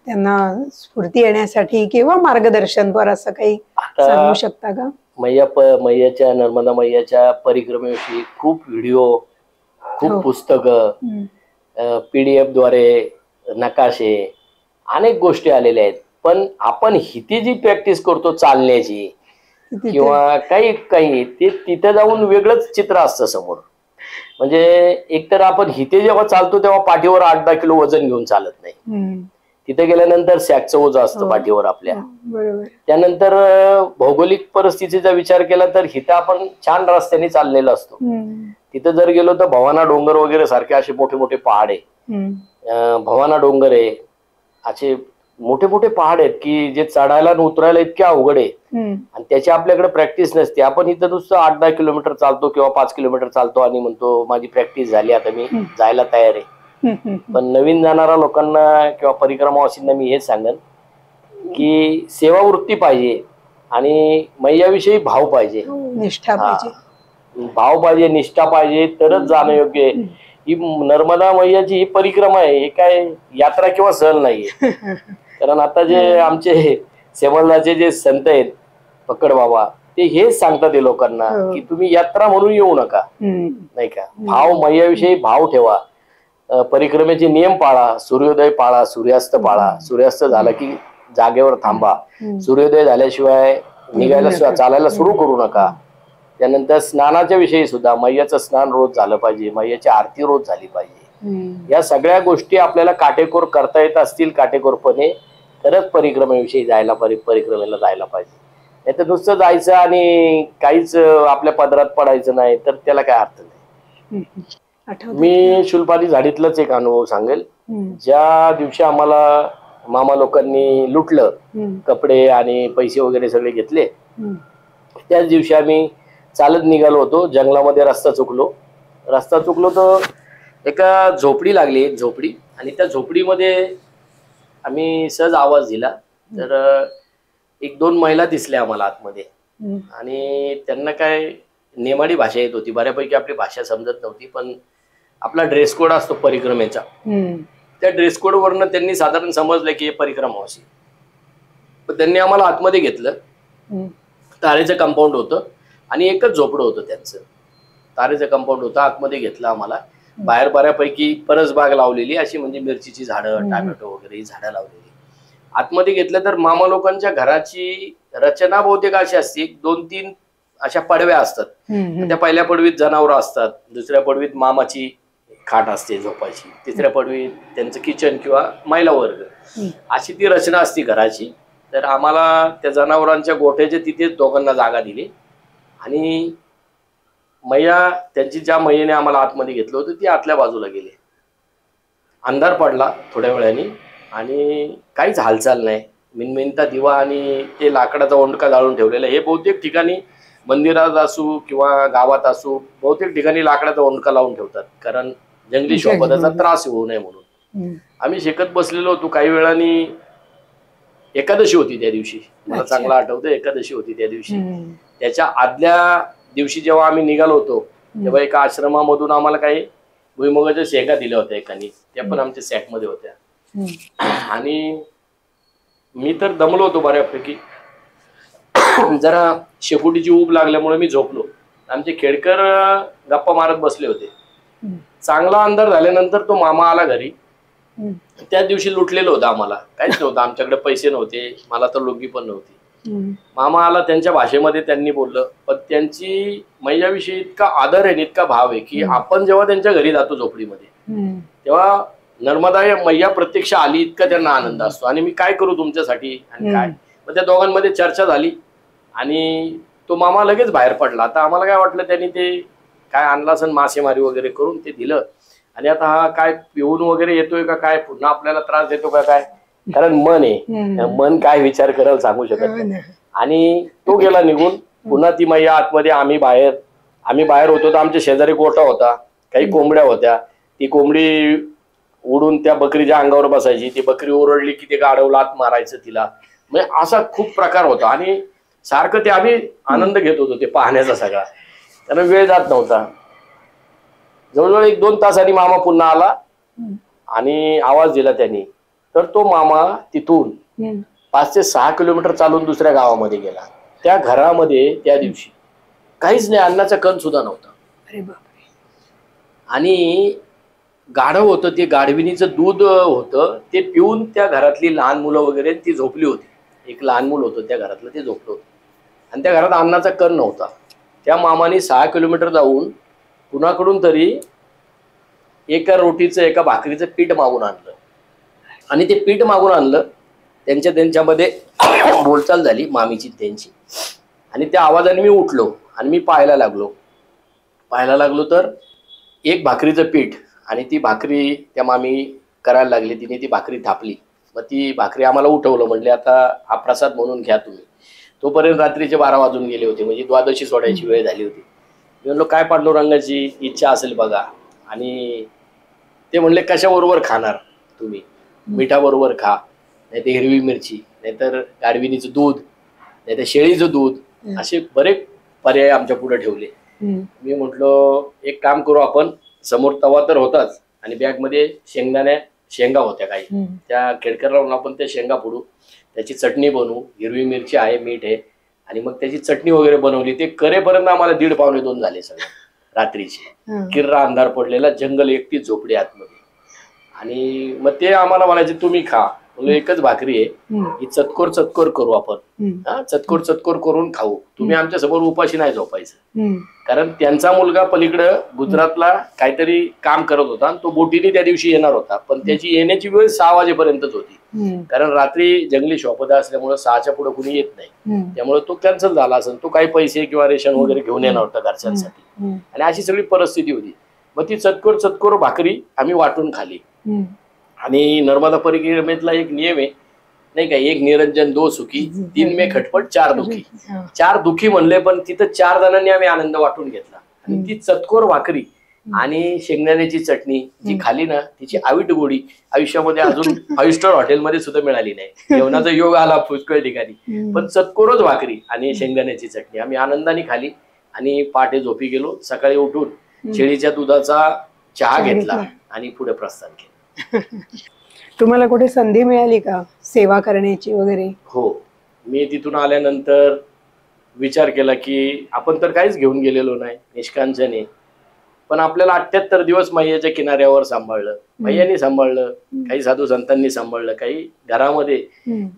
त्यांना स्फूर्ती येण्यासाठी किंवा मार्गदर्शनपर असं काही सांगू शकता का? मैयाच्या, नर्मदा मैयाच्या परिक्रमेविषयी खूप व्हिडिओ, खूप पुस्तकं, PDF द्वारे नकाशे, अनेक गोष्टी आलेल्या आहेत. पण आपण हिती जी प्रॅक्टिस करतो चालण्याची तिथे किंवा काही काही ते तिथे जाऊन वेगळंच चित्र असतं समोर. म्हणजे एकतर आपण हिते जेव्हा चालतो तेव्हा पाठीवर 8-10 किलो वजन घेऊन चालत नाही. तिथे गेल्यानंतर सॅकचं ओझं असतं पाठीवर आपल्या. बरोबर. त्यानंतर भौगोलिक परिस्थितीचा विचार केला तर हिथं आपण छान रस्त्याने चाललेलो असतो. तिथं जर गेलो तर भवाना डोंगर वगैरे सारखे असे मोठे मोठे पहाड आहे. भवाना डोंगर आहे, असे मोठे मोठे पहाड आहेत की जे चढायला आणि उतरायला इतके अवघड आहे. आणि त्याची आपल्याकडे प्रॅक्टिस नसते. आपण इथं नुसतं 8-10 किलोमीटर चालतो किंवा 5 किलोमीटर चालतो आणि म्हणतो माझी प्रॅक्टिस झाली, आता मी जायला तयार आहे. पण नवीन जाणाऱ्या लोकांना किंवा परिक्रमावासींना मी हेच सांगेन की सेवावृत्ती पाहिजे आणि मैयाविषयी भाव पाहिजे, निष्ठा पाहिजे, भाव पाहिजे, निष्ठा पाहिजे, तरच जाणं योग्य आहे. ही नर्मदा मैयाची ही परिक्रमा आहे, हे काय यात्रा किंवा सहल नाहीये. कारण आता जे आमचे सेमलदाचे जे संत आहेत पकड बाबा, ते हेच सांगतात ते लोकांना की तुम्ही यात्रा म्हणून येऊ नका, नाही का. भाव मैयाविषयी भाव ठेवा, परिक्रमेचे नियम पाळा, सूर्योदय पाळा, सूर्यास्त पाळा, सूर्यास्त झाला की जागेवर थांबा, सूर्योदय झाल्याशिवाय निघायला चालायला सुरू करू नका. त्यानंतर स्नानाच्या विषयी सुद्धा मैयाचं स्नान रोज झालं पाहिजे, मैयाची आरती रोज झाली पाहिजे. या सगळ्या गोष्टी आपल्याला काटेकोर करता येत असतील काटेकोरपणे तरच परिक्रमेविषयी परिक्रमेला जायला पाहिजे. नाही तर नुसतं जायचं आणि काहीच आपल्या पदरात पडायचं नाही तर त्याला काय अर्थ नाही. मी शुलपाली झाडीतलाच एक अनुभव सांगेल. ज्या दिवशी आम्हाला मामा लोकांनी लुटलं, कपडे आणि पैसे वगैरे सगळे घेतले, त्याच दिवशी आम्ही चालत निघालो होतो. जंगलामध्ये रस्ता चुकलो तर एका झोपडी लागली, एक झोपडी, आणि त्या झोपडीमध्ये आम्ही सहज आवाज दिला तर 1-2 महिला दिसल्या आम्हाला आतमध्ये. आणि त्यांना काय नेमाडी भाषा येत होती, बऱ्यापैकी आपली भाषा समजत नव्हती, पण आपला ड्रेस कोड असतो परिक्रमेचा, त्या ड्रेस कोड वरनं त्यांनी साधारण समजलं की हे परिक्रमावासी. पण त्यांनी आम्हाला आतमध्ये घेतलं. तारेचं कंपाऊंड होतं आणि एकच झोपडं होतं त्यांचं. तारेचं कंपाऊंड होतं, आतमध्ये घेतलं आम्हाला. बाहेर बऱ्यापैकी परसबाग लावलेली अशी, म्हणजे मिरचीची झाडं, टोमॅटो वगैरे ही झाडं लावलेली. आतमध्ये घेतलं तर मामा लोकांच्या घराची रचना बहुतेक अशी असते, 2-3 अशा पडव्या असतात. त्या पहिल्या पडवीत जनावरं असतात, दुसऱ्या पडवीत मामाची खाट असते झोपायची, तिसऱ्या पडवीत त्यांचं किचन किंवा महिला वर्ग, अशी ती रचना असते घराची. तर आम्हाला त्या जनावरांच्या गोठ्याच्या तिथेच दोघांना जागा दिली. आणि मैया त्यांची ज्या मैयाने आम्हाला आतमध्ये घेतलं होतं ती आतल्या बाजूला गेली. अंधार पडला थोड्या वेळाने आणि काहीच हालचाल नाही. मिनमिनता दिवा आणि ते लाकडाचा ओंडका जाळून ठेवलेला. हे बहुतेक ठिकाणी मंदिरात असू किंवा गावात असू बहुतेक ठिकाणी लाकडाचा ओंडका लावून ठेवतात, कारण जंगली श्वापदाचा त्रास होऊ नये म्हणून. आम्ही शेकत बसलेलो होतो. काही वेळाने एकादशी होती त्या दिवशी, मला चांगलं आठवतं, एकादशी होती त्या दिवशी. त्याच्या आदल्या दिवशी जेव्हा आम्ही निघालो होतो तेव्हा एका आश्रमामधून आम्हाला काही भुईमुगाच्या शेंगा दिल्या होत्या एकानी, त्या पण आमच्या सॅकमध्ये होत्या. आणि मी तर दमलो होतो बऱ्यापैकी, जरा शेकोटीची ऊब लागल्यामुळे मी झोपलो. आमचे खेडकर गप्पा मारत बसले होते. चांगला अंधार झाल्यानंतर तो मामा आला घरी. त्या दिवशी लुटलेलं होतं आम्हाला, काहीच नव्हतं आमच्याकडे, पैसे नव्हते, मला तर लुंगी पण नव्हती. मामा आला, त्यांच्या भाषेमध्ये त्यांनी बोललं, पण त्यांची मैयाविषयी इतका आदर आहे, इतका भाव आहे की आपण जेव्हा त्यांच्या घरी जातो झोपडीमध्ये तेव्हा नर्मदा मैया प्रत्यक्ष आली इतका त्यांना आनंद असतो. आणि मी काय करू तुमच्यासाठी आणि काय. मग त्या दोघांमध्ये चर्चा झाली आणि तो मामा लगेच बाहेर पडला. आता आम्हाला काय वाटलं त्यांनी ते काय आणलं असेल मासेमारी वगैरे करून ते दिलं. आणि आता हा काय पिऊन वगैरे येतोय का काय, पुन्हा आपल्याला त्रास देतो का काय, कारण मन आहे, मन काय विचार करायला सांगू शकत नाही. आणि तो गेला निघून. पुन्हा ती मैया आतमध्ये, आम्ही बाहेर होतो तर आमच्या शेजारी गोठा होता, काही कोंबड्या होत्या. ती कोंबडी उडून त्या बकरीच्या अंगावर बसायची, ती बकरी ओरडली की ते गाढव लात मारायचं तिला. म्हणजे असा खूप प्रकार होता. आणि सारखं ते आम्ही आनंद घेत होतो ते पाहण्याचा सगळा, कारण वेळ जात नव्हता. जवळजवळ 1-2 तासांनी मामा पुन्हा आला आणि आवाज दिला त्यांनी. तर तो मामा तिथून 5 ते 6 किलोमीटर चालून दुसऱ्या गावामध्ये गेला. त्या घरामध्ये त्या दिवशी काहीच नाही, अन्नाचा कण सुद्धा नव्हता. अरे बापरे. आणि गाढव होतं, ते गाढविणीचं दूध होतं, ते पिऊन त्या घरातली लहान मुलं वगैरे ती झोपली होती. एक लहान मुलं होतं त्या घरातलं, ते झोपलं होतं आणि त्या घरात अन्नाचा कण नव्हता. त्या मामाने 6 किलोमीटर जाऊन कुणाकडून तरी एका रोटीचं एका भाकरीचं पीठ मागून आणलं आणि ते पीठ मागून आणलं. त्यांच्यामध्ये बोलचाल झाली मामीची त्यांची आणि त्या आवाजाने मी उठलो आणि मी पाहायला लागलो तर एक भाकरीचं पीठ आणि ती भाकरी त्या मामी करायला लागली. तिने ती भाकरी थापली. मग ती भाकरी आम्हाला उठवलं, म्हणले आता हा प्रसाद म्हणून घ्या तुम्ही. तोपर्यंत रात्रीचे 12 वाजून गेले होते, म्हणजे द्वादशी सोडायची वेळ झाली होती. मी म्हणलो काय पांडुरंगाची इच्छा असेल बघा. आणि ते म्हणले कशाबरोबर खाणार तुम्ही, मिठाबरोबर खा, नाही तर हिरवी मिरची, नाहीतर गाढविणीचं दूध, नाहीतर शेळीचं दूध, असे बरेच पर्याय आमच्या पुढे ठेवले. मी म्हटलो एक काम करू आपण, समोर तवा तर होताच आणि बॅगमध्ये शेंगा होत्या काही, त्या खेडकर लावून आपण त्या शेंगा फोडू, त्याची चटणी बनवू, हिरवी मिरची आहे, मीठ आहे, आणि मग त्याची चटणी वगैरे बनवली. ते करेपर्यंत आम्हाला 1:30 पावणे 2 झाले सगळे रात्रीचे. किर्रा अंधार पडलेला, जंगल, एकटी झोपडी आतमध्ये. आणि मग ते आम्हाला म्हणायचे तुम्ही खा. म्हणलं एकच भाकरी आहे, ही चतकोर करू आपण, चतकोर करून खाऊ, तुम्ही आमच्या समोर उपाशी नाही झोपायचं. कारण त्यांचा मुलगा पलीकडं गुजरातला काहीतरी काम करत होता आणि तो बोटीने त्या दिवशी येणार होता, पण त्याची येण्याची वेळ 6 वाजेपर्यंतच होती. कारण रात्री जंगली शॉपदा असल्यामुळे 6च्या पुढे कुणी येत नाही, त्यामुळे तो कॅन्सल झाला असेल. तो काही पैसे किंवा रेशन वगैरे घेऊन येणार होता घरच्यांसाठी, आणि अशी सगळी परिस्थिती होती. मग ती चतकोर भाकरी आम्ही वाटून खाली. आणि नर्मदा परिक्रमेतला एक नियम आहे नाही का, एक निरंजन 2 सुखी, 3 में खटपट 4 दुखी. 4 दुखी म्हणले, पण तिथं 4 जणांनी आम्ही आनंद वाटून घेतला. आणि ती चतकोर भाकरी आणि शेंगदाण्याची चटणी जी खाली ना, तिची आवीट गोडी आयुष्यामध्ये अजून 5 स्टार हॉटेलमध्ये सुद्धा मिळाली नाही. जेवणाचा योग आला पुष्कळ ठिकाणी, पण चतकोरच भाकरी आणि शेंगदाण्याची चटणी आम्ही आनंदाने खाली. आणि पहाटे झोपी गेलो. सकाळी उठून शेळीच्या दुधाचा चहा घेतला आणि पुढे प्रस्थान केलं. तुम्हाला कुठे संधी मिळाली का सेवा करण्याची वगैरे? हो, मी तिथून आल्यानंतर विचार केला की आपण तर काहीच घेऊन गेलेलो नाही, निष्कांचने, पण आपल्याला 78 दिवस मैयाच्या किनाऱ्यावर सांभाळलं, मैयानी सांभाळलं, काही साधू संतांनी सांभाळलं, काही घरामध्ये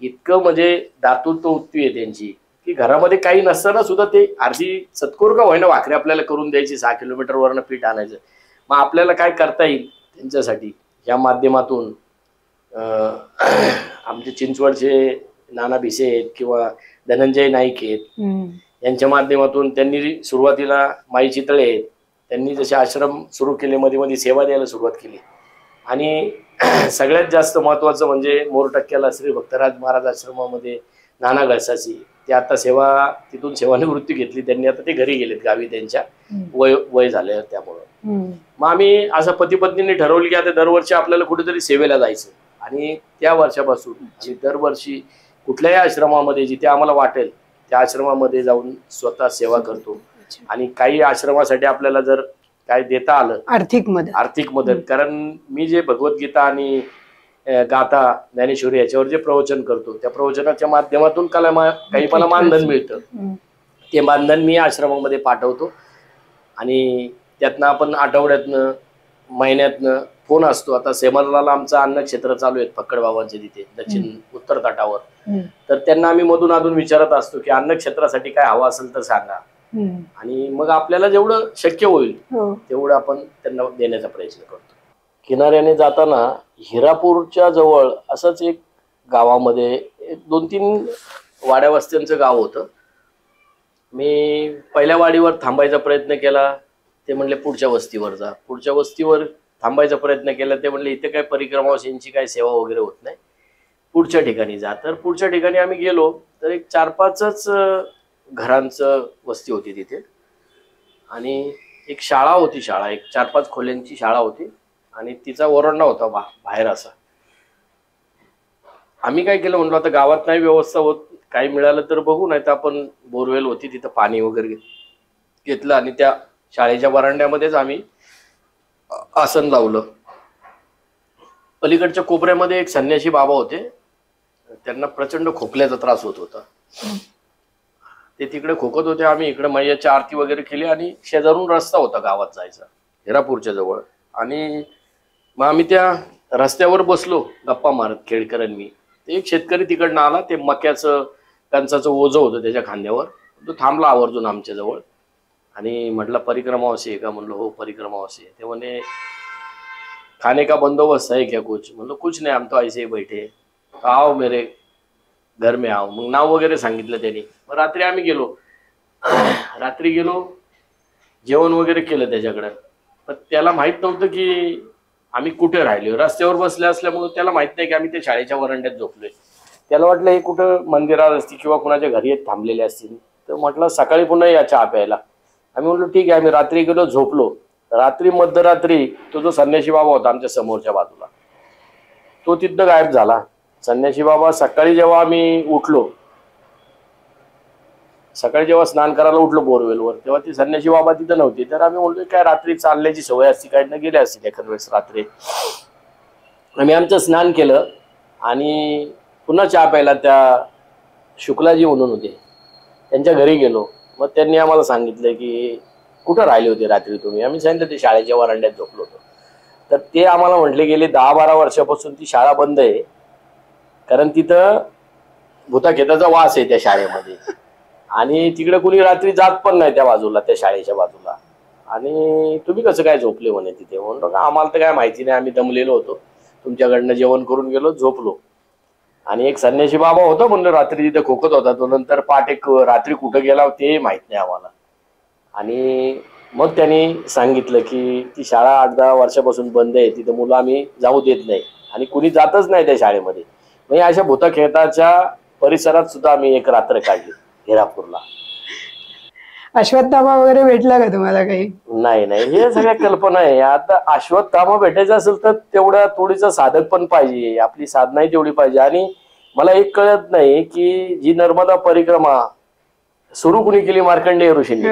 इतकं म्हणजे दातृत्व वृत्ती आहे त्यांची की घरामध्ये काही नसताना सुद्धा ते अर्धी चतकोर का होईना भाकरी आपल्याला करून द्यायची. 6 किलोमीटर वरनं पीठ आणायचं. मग आपल्याला काय करता येईल त्यांच्यासाठी या माध्यमातून आमचे चिंचवडचे नाना भिसे आहेत किंवा धनंजय नाईक आहेत, यांच्या माध्यमातून त्यांनी सुरुवातीला माई चितळे आहेत, त्यांनी जसे आश्रम सुरू केले, मध्ये मध्ये सेवा द्यायला सुरुवात केली. आणि सगळ्यात जास्त महत्वाचं म्हणजे मोरटक्क्याला श्री भक्तराज महाराज आश्रमामध्ये नाना घळसाची, ते आता तिथून सेवानिवृत्ती घेतली त्यांनी, आता ते घरी गेलेत गावी, त्यांच्या वय झालं त्यामुळं. मग आम्ही असं पती पत्नीने ठरवलं की आता दरवर्षी आपल्याला कुठेतरी सेवेला जायचं. आणि त्या वर्षापासून आम्ही दरवर्षी कुठल्याही आश्रमामध्ये जिथे आम्हाला वाटेल त्या आश्रमामध्ये जाऊन स्वतः सेवा करतो. आणि काही आश्रमासाठी आपल्याला जर काय देता आलं, आर्थिक मदत, कारण मी जे भगवद्गीता आणि गाथा ज्ञानेश्वरी याच्यावर जे प्रवचन करतो, त्या प्रवचनाच्या माध्यमातून काही मला मानधन मिळतं. ते मानधन मी आश्रमामध्ये पाठवतो. आणि त्यातनं आपण आठवड्यातनं, महिन्यातनं फोन असतो. आता सेमरला आमचं अन्नक्षेत्र चालू आहे फक्कड बाबांचे तिथे दक्षिण उत्तर तटावर, तर त्यांना आम्ही मधून अधून विचारत असतो की अन्नक्षेत्रासाठी काय हवं असेल तर सांगा. आणि मग आपल्याला जेवढं शक्य होईल तेवढं आपण त्यांना देण्याचा प्रयत्न करतो. किनाऱ्याने जाताना हिरापूरच्या जवळ असंच एक गावामध्ये 2-3 वाड्या वस्त्यांचं गाव होतं. मी पहिल्या वाडीवर थांबायचा प्रयत्न केला, ते म्हणले पुढच्या वस्तीवर जा. पुढच्या वस्तीवर थांबायचा प्रयत्न केला, ते म्हणले इथे काय परिक्रमावासींची काय सेवा वगैरे होत नाही, पुढच्या ठिकाणी जा. तर पुढच्या ठिकाणी आम्ही गेलो तर एक 4-5च घरांचं वस्ती होती तिथे. आणि एक शाळा होती, एक 4-5 खोल्यांची शाळा होती आणि तिचा ओरंडा होता बाहेर असा. आम्ही काय केलं, म्हणलो आता गावात नाही व्यवस्था होत, काही मिळालं तर बघू, नाही तर आपण बोरवेल होती तिथं पाणी वगैरे घेतलं आणि त्या शाळेच्या वरांड्यामध्येच आम्ही आसन लावलं. पलीकडच्या कोपऱ्यामध्ये एक संन्यासी बाबा होते, त्यांना प्रचंड खोकल्याचा त्रास होत होता. ते तिकडे खोकत होते, आम्ही इकडे मैयाची आरती वगैरे केली. आणि शेजारून रस्ता होता गावात जायचा हिरापूरच्या जवळ. आणि मग आम्ही त्या रस्त्यावर बसलो गप्पा मारत खेडकरांनी. एक शेतकरी तिकडनं आला, ते मक्याचं कणसाचं ओझं होतं त्याच्या खांद्यावर. तो थांबला आवर्जून आमच्या जवळ आणि म्हटलं परिक्रमावासी आहे का? म्हणलं हो परिक्रमावासी आहे. ते म्हणे खाने का बंदोबस्त है क्या कुछ? म्हणलं कुछ नाही, हम तो ऐसे ही बैठे, आओ मेरे घर में आओ. मग नाव वगैरे सांगितलं त्यांनी. मग रात्री आम्ही गेलो. रात्री गेलो, जेवण वगैरे केलं त्याच्याकडं. पण त्याला माहित नव्हतं की आम्ही कुठे राहिलो. रस्त्यावर बसले असल्यामुळे त्याला माहित नाही की आम्ही त्या शाळेच्या वरांड्यात झोपलोय. त्याला वाटलं हे कुठं मंदिरात असतील किंवा कुणाच्या घरी थांबलेले असतील. तर म्हटलं सकाळी पुन्हा या चहा प्यायला. आम्ही म्हटलं ठीक आहे. आम्ही रात्री गेलो, झोपलो. रात्री मध्यरात्री तो जो संन्यासी बाबा होता आमच्या समोरच्या बाजूला, तो तिथं गायब झाला. संन्यासी बाबा सकाळी जेव्हा आम्ही उठलो, सकाळी जेव्हा स्नान करायला उठलो बोरवेलवर, तेव्हा ती संन्यासी बाबा तिथं नव्हती. तर आम्ही म्हणलो काय रात्री चालण्याची सवय असते, काय न गेले असतील एखाद्या वेळेस रात्री. आम्ही आमचं स्नान केलं आणि पुन्हा चहा प्यायला त्या शुक्लाजी म्हणून होते त्यांच्या घरी गेलो. मग त्यांनी आम्हाला सांगितलं की कुठं राहिले होते रात्री तुम्ही? आम्ही सांगितलं ते शाळेच्या वरांड्यात झोपलो होतो. तर ते आम्हाला म्हटले गेले 10-12 वर्षापासून ती शाळा बंद आहे, कारण तिथं भूताखेताचा वास आहे त्या शाळेमध्ये आणि तिकडे कुणी रात्री जात पण नाही त्या बाजूला, त्या शाळेच्या बाजूला. आणि तुम्ही कसं काय झोपले म्हणे तिथे? म्हणतो का आम्हाला तर काय माहिती नाही, आम्ही दमलेलो होतो, तुमच्याकडनं जेवण करून गेलो, झोपलो. आणि एक संन्यासी बाबा होता म्हणलं रात्री तिथे खोकत होता तो. नंतर पाठ एक रात्री कुठं गेला ते माहित नाही आम्हाला. आणि मग त्यांनी सांगितलं की ती शाळा 8-10 वर्षापासून बंद आहे, तिथं मुलं आम्ही जाऊ देत नाही आणि कुणी जातच नाही त्या शाळेमध्ये. म्हणजे अशा भूतखेताच्या परिसरात सुद्धा आम्ही एक रात्र काढली हिरापूरला. अश्वत्थामा वगैरे भेटला का तुम्हाला काही? नाही नाही, हे सगळ्या कल्पना आहे. आता अश्वत्थामा भेटायचं असेल तर तेवढ्या थोडीचं साधक पण पाहिजे, आपली साधनाही तेवढी पाहिजे. आणि मला एक कळत नाही की जी नर्मदा परिक्रमा सुरू कुणी केली? मार्कंडेय ऋषींनी.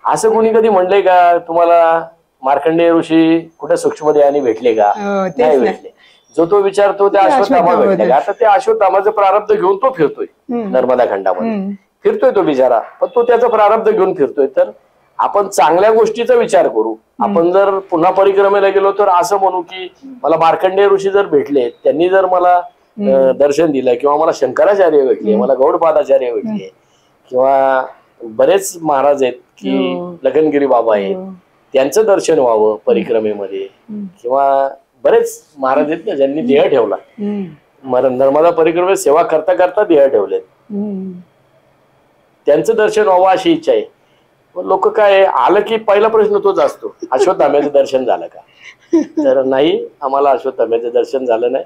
असं कुणी कधी म्हणलंय का तुम्हाला मार्कंडेय ऋषी कुठे सूक्ष्मदेहाने भेटले का? नाही भेटले. जो तो विचारतो त्या अश्वत्थामा भेटले. आता त्या अश्वत्थामाचं प्रारब्ध घेऊन तो फिरतोय नर्मदा खंडामध्ये, फिरतोय तो बिचारा. पण तो त्याचं प्रारब्ध घेऊन फिरतोय. तर आपण चांगल्या गोष्टीचा विचार करू. आपण जर पुन्हा परिक्रमेला गेलो तर असं म्हणू की मला मार्कंडेय ऋषी जर भेटले, त्यांनी जर मला दर्शन दिलं, किंवा मला शंकराचार्य भेटले, मला गौडपादाचार्य भेटले, किंवा बरेच महाराज आहेत की लखनगिरी बाबा आहेत, त्यांचं दर्शन व्हावं परिक्रमेमध्ये, किंवा बरेच महाराज आहेत ना ज्यांनी देह ठेवला. नर्मदा परिक्रमेत सेवा करता करता देह ठेवलेत, त्यांचं दर्शन व्हावं अशी इच्छा आहे. लोक काय आलं की पहिला प्रश्न तोच असतो, अश्वत्थाम्याचं दर्शन झालं का? तर नाही, आम्हाला अश्वत्थाम्याचं दर्शन झालं नाही.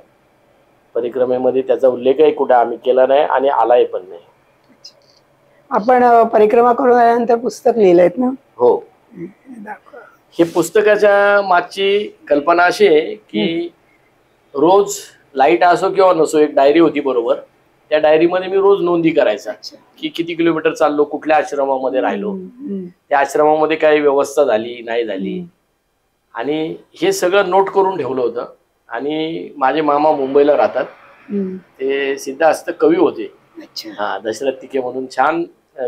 परिक्रमेमध्ये त्याचा उल्लेखही कुठे आम्ही केला नाही आणि आलाय पण नाही. आपण परिक्रमा करून आल्यानंतर पुस्तक लिहिलंयत ना? हो. हे पुस्तकाच्या मागची कल्पना अशी आहे की रोज लाईट असो किंवा नसो, एक डायरी होती बरोबर. त्या डायरीमध्ये मी रोज नोंदी करायचा की किती किलोमीटर चाललो, कुठल्या आश्रमामध्ये राहिलो, त्या आश्रमामध्ये काही व्यवस्था झाली नाही झाली, आणि हे सगळं नोट करून ठेवलं होतं. आणि माझे मामा मुंबईला राहतात, ते सिद्धास्त कवी होते. हा, दशरथ तिके म्हणून छान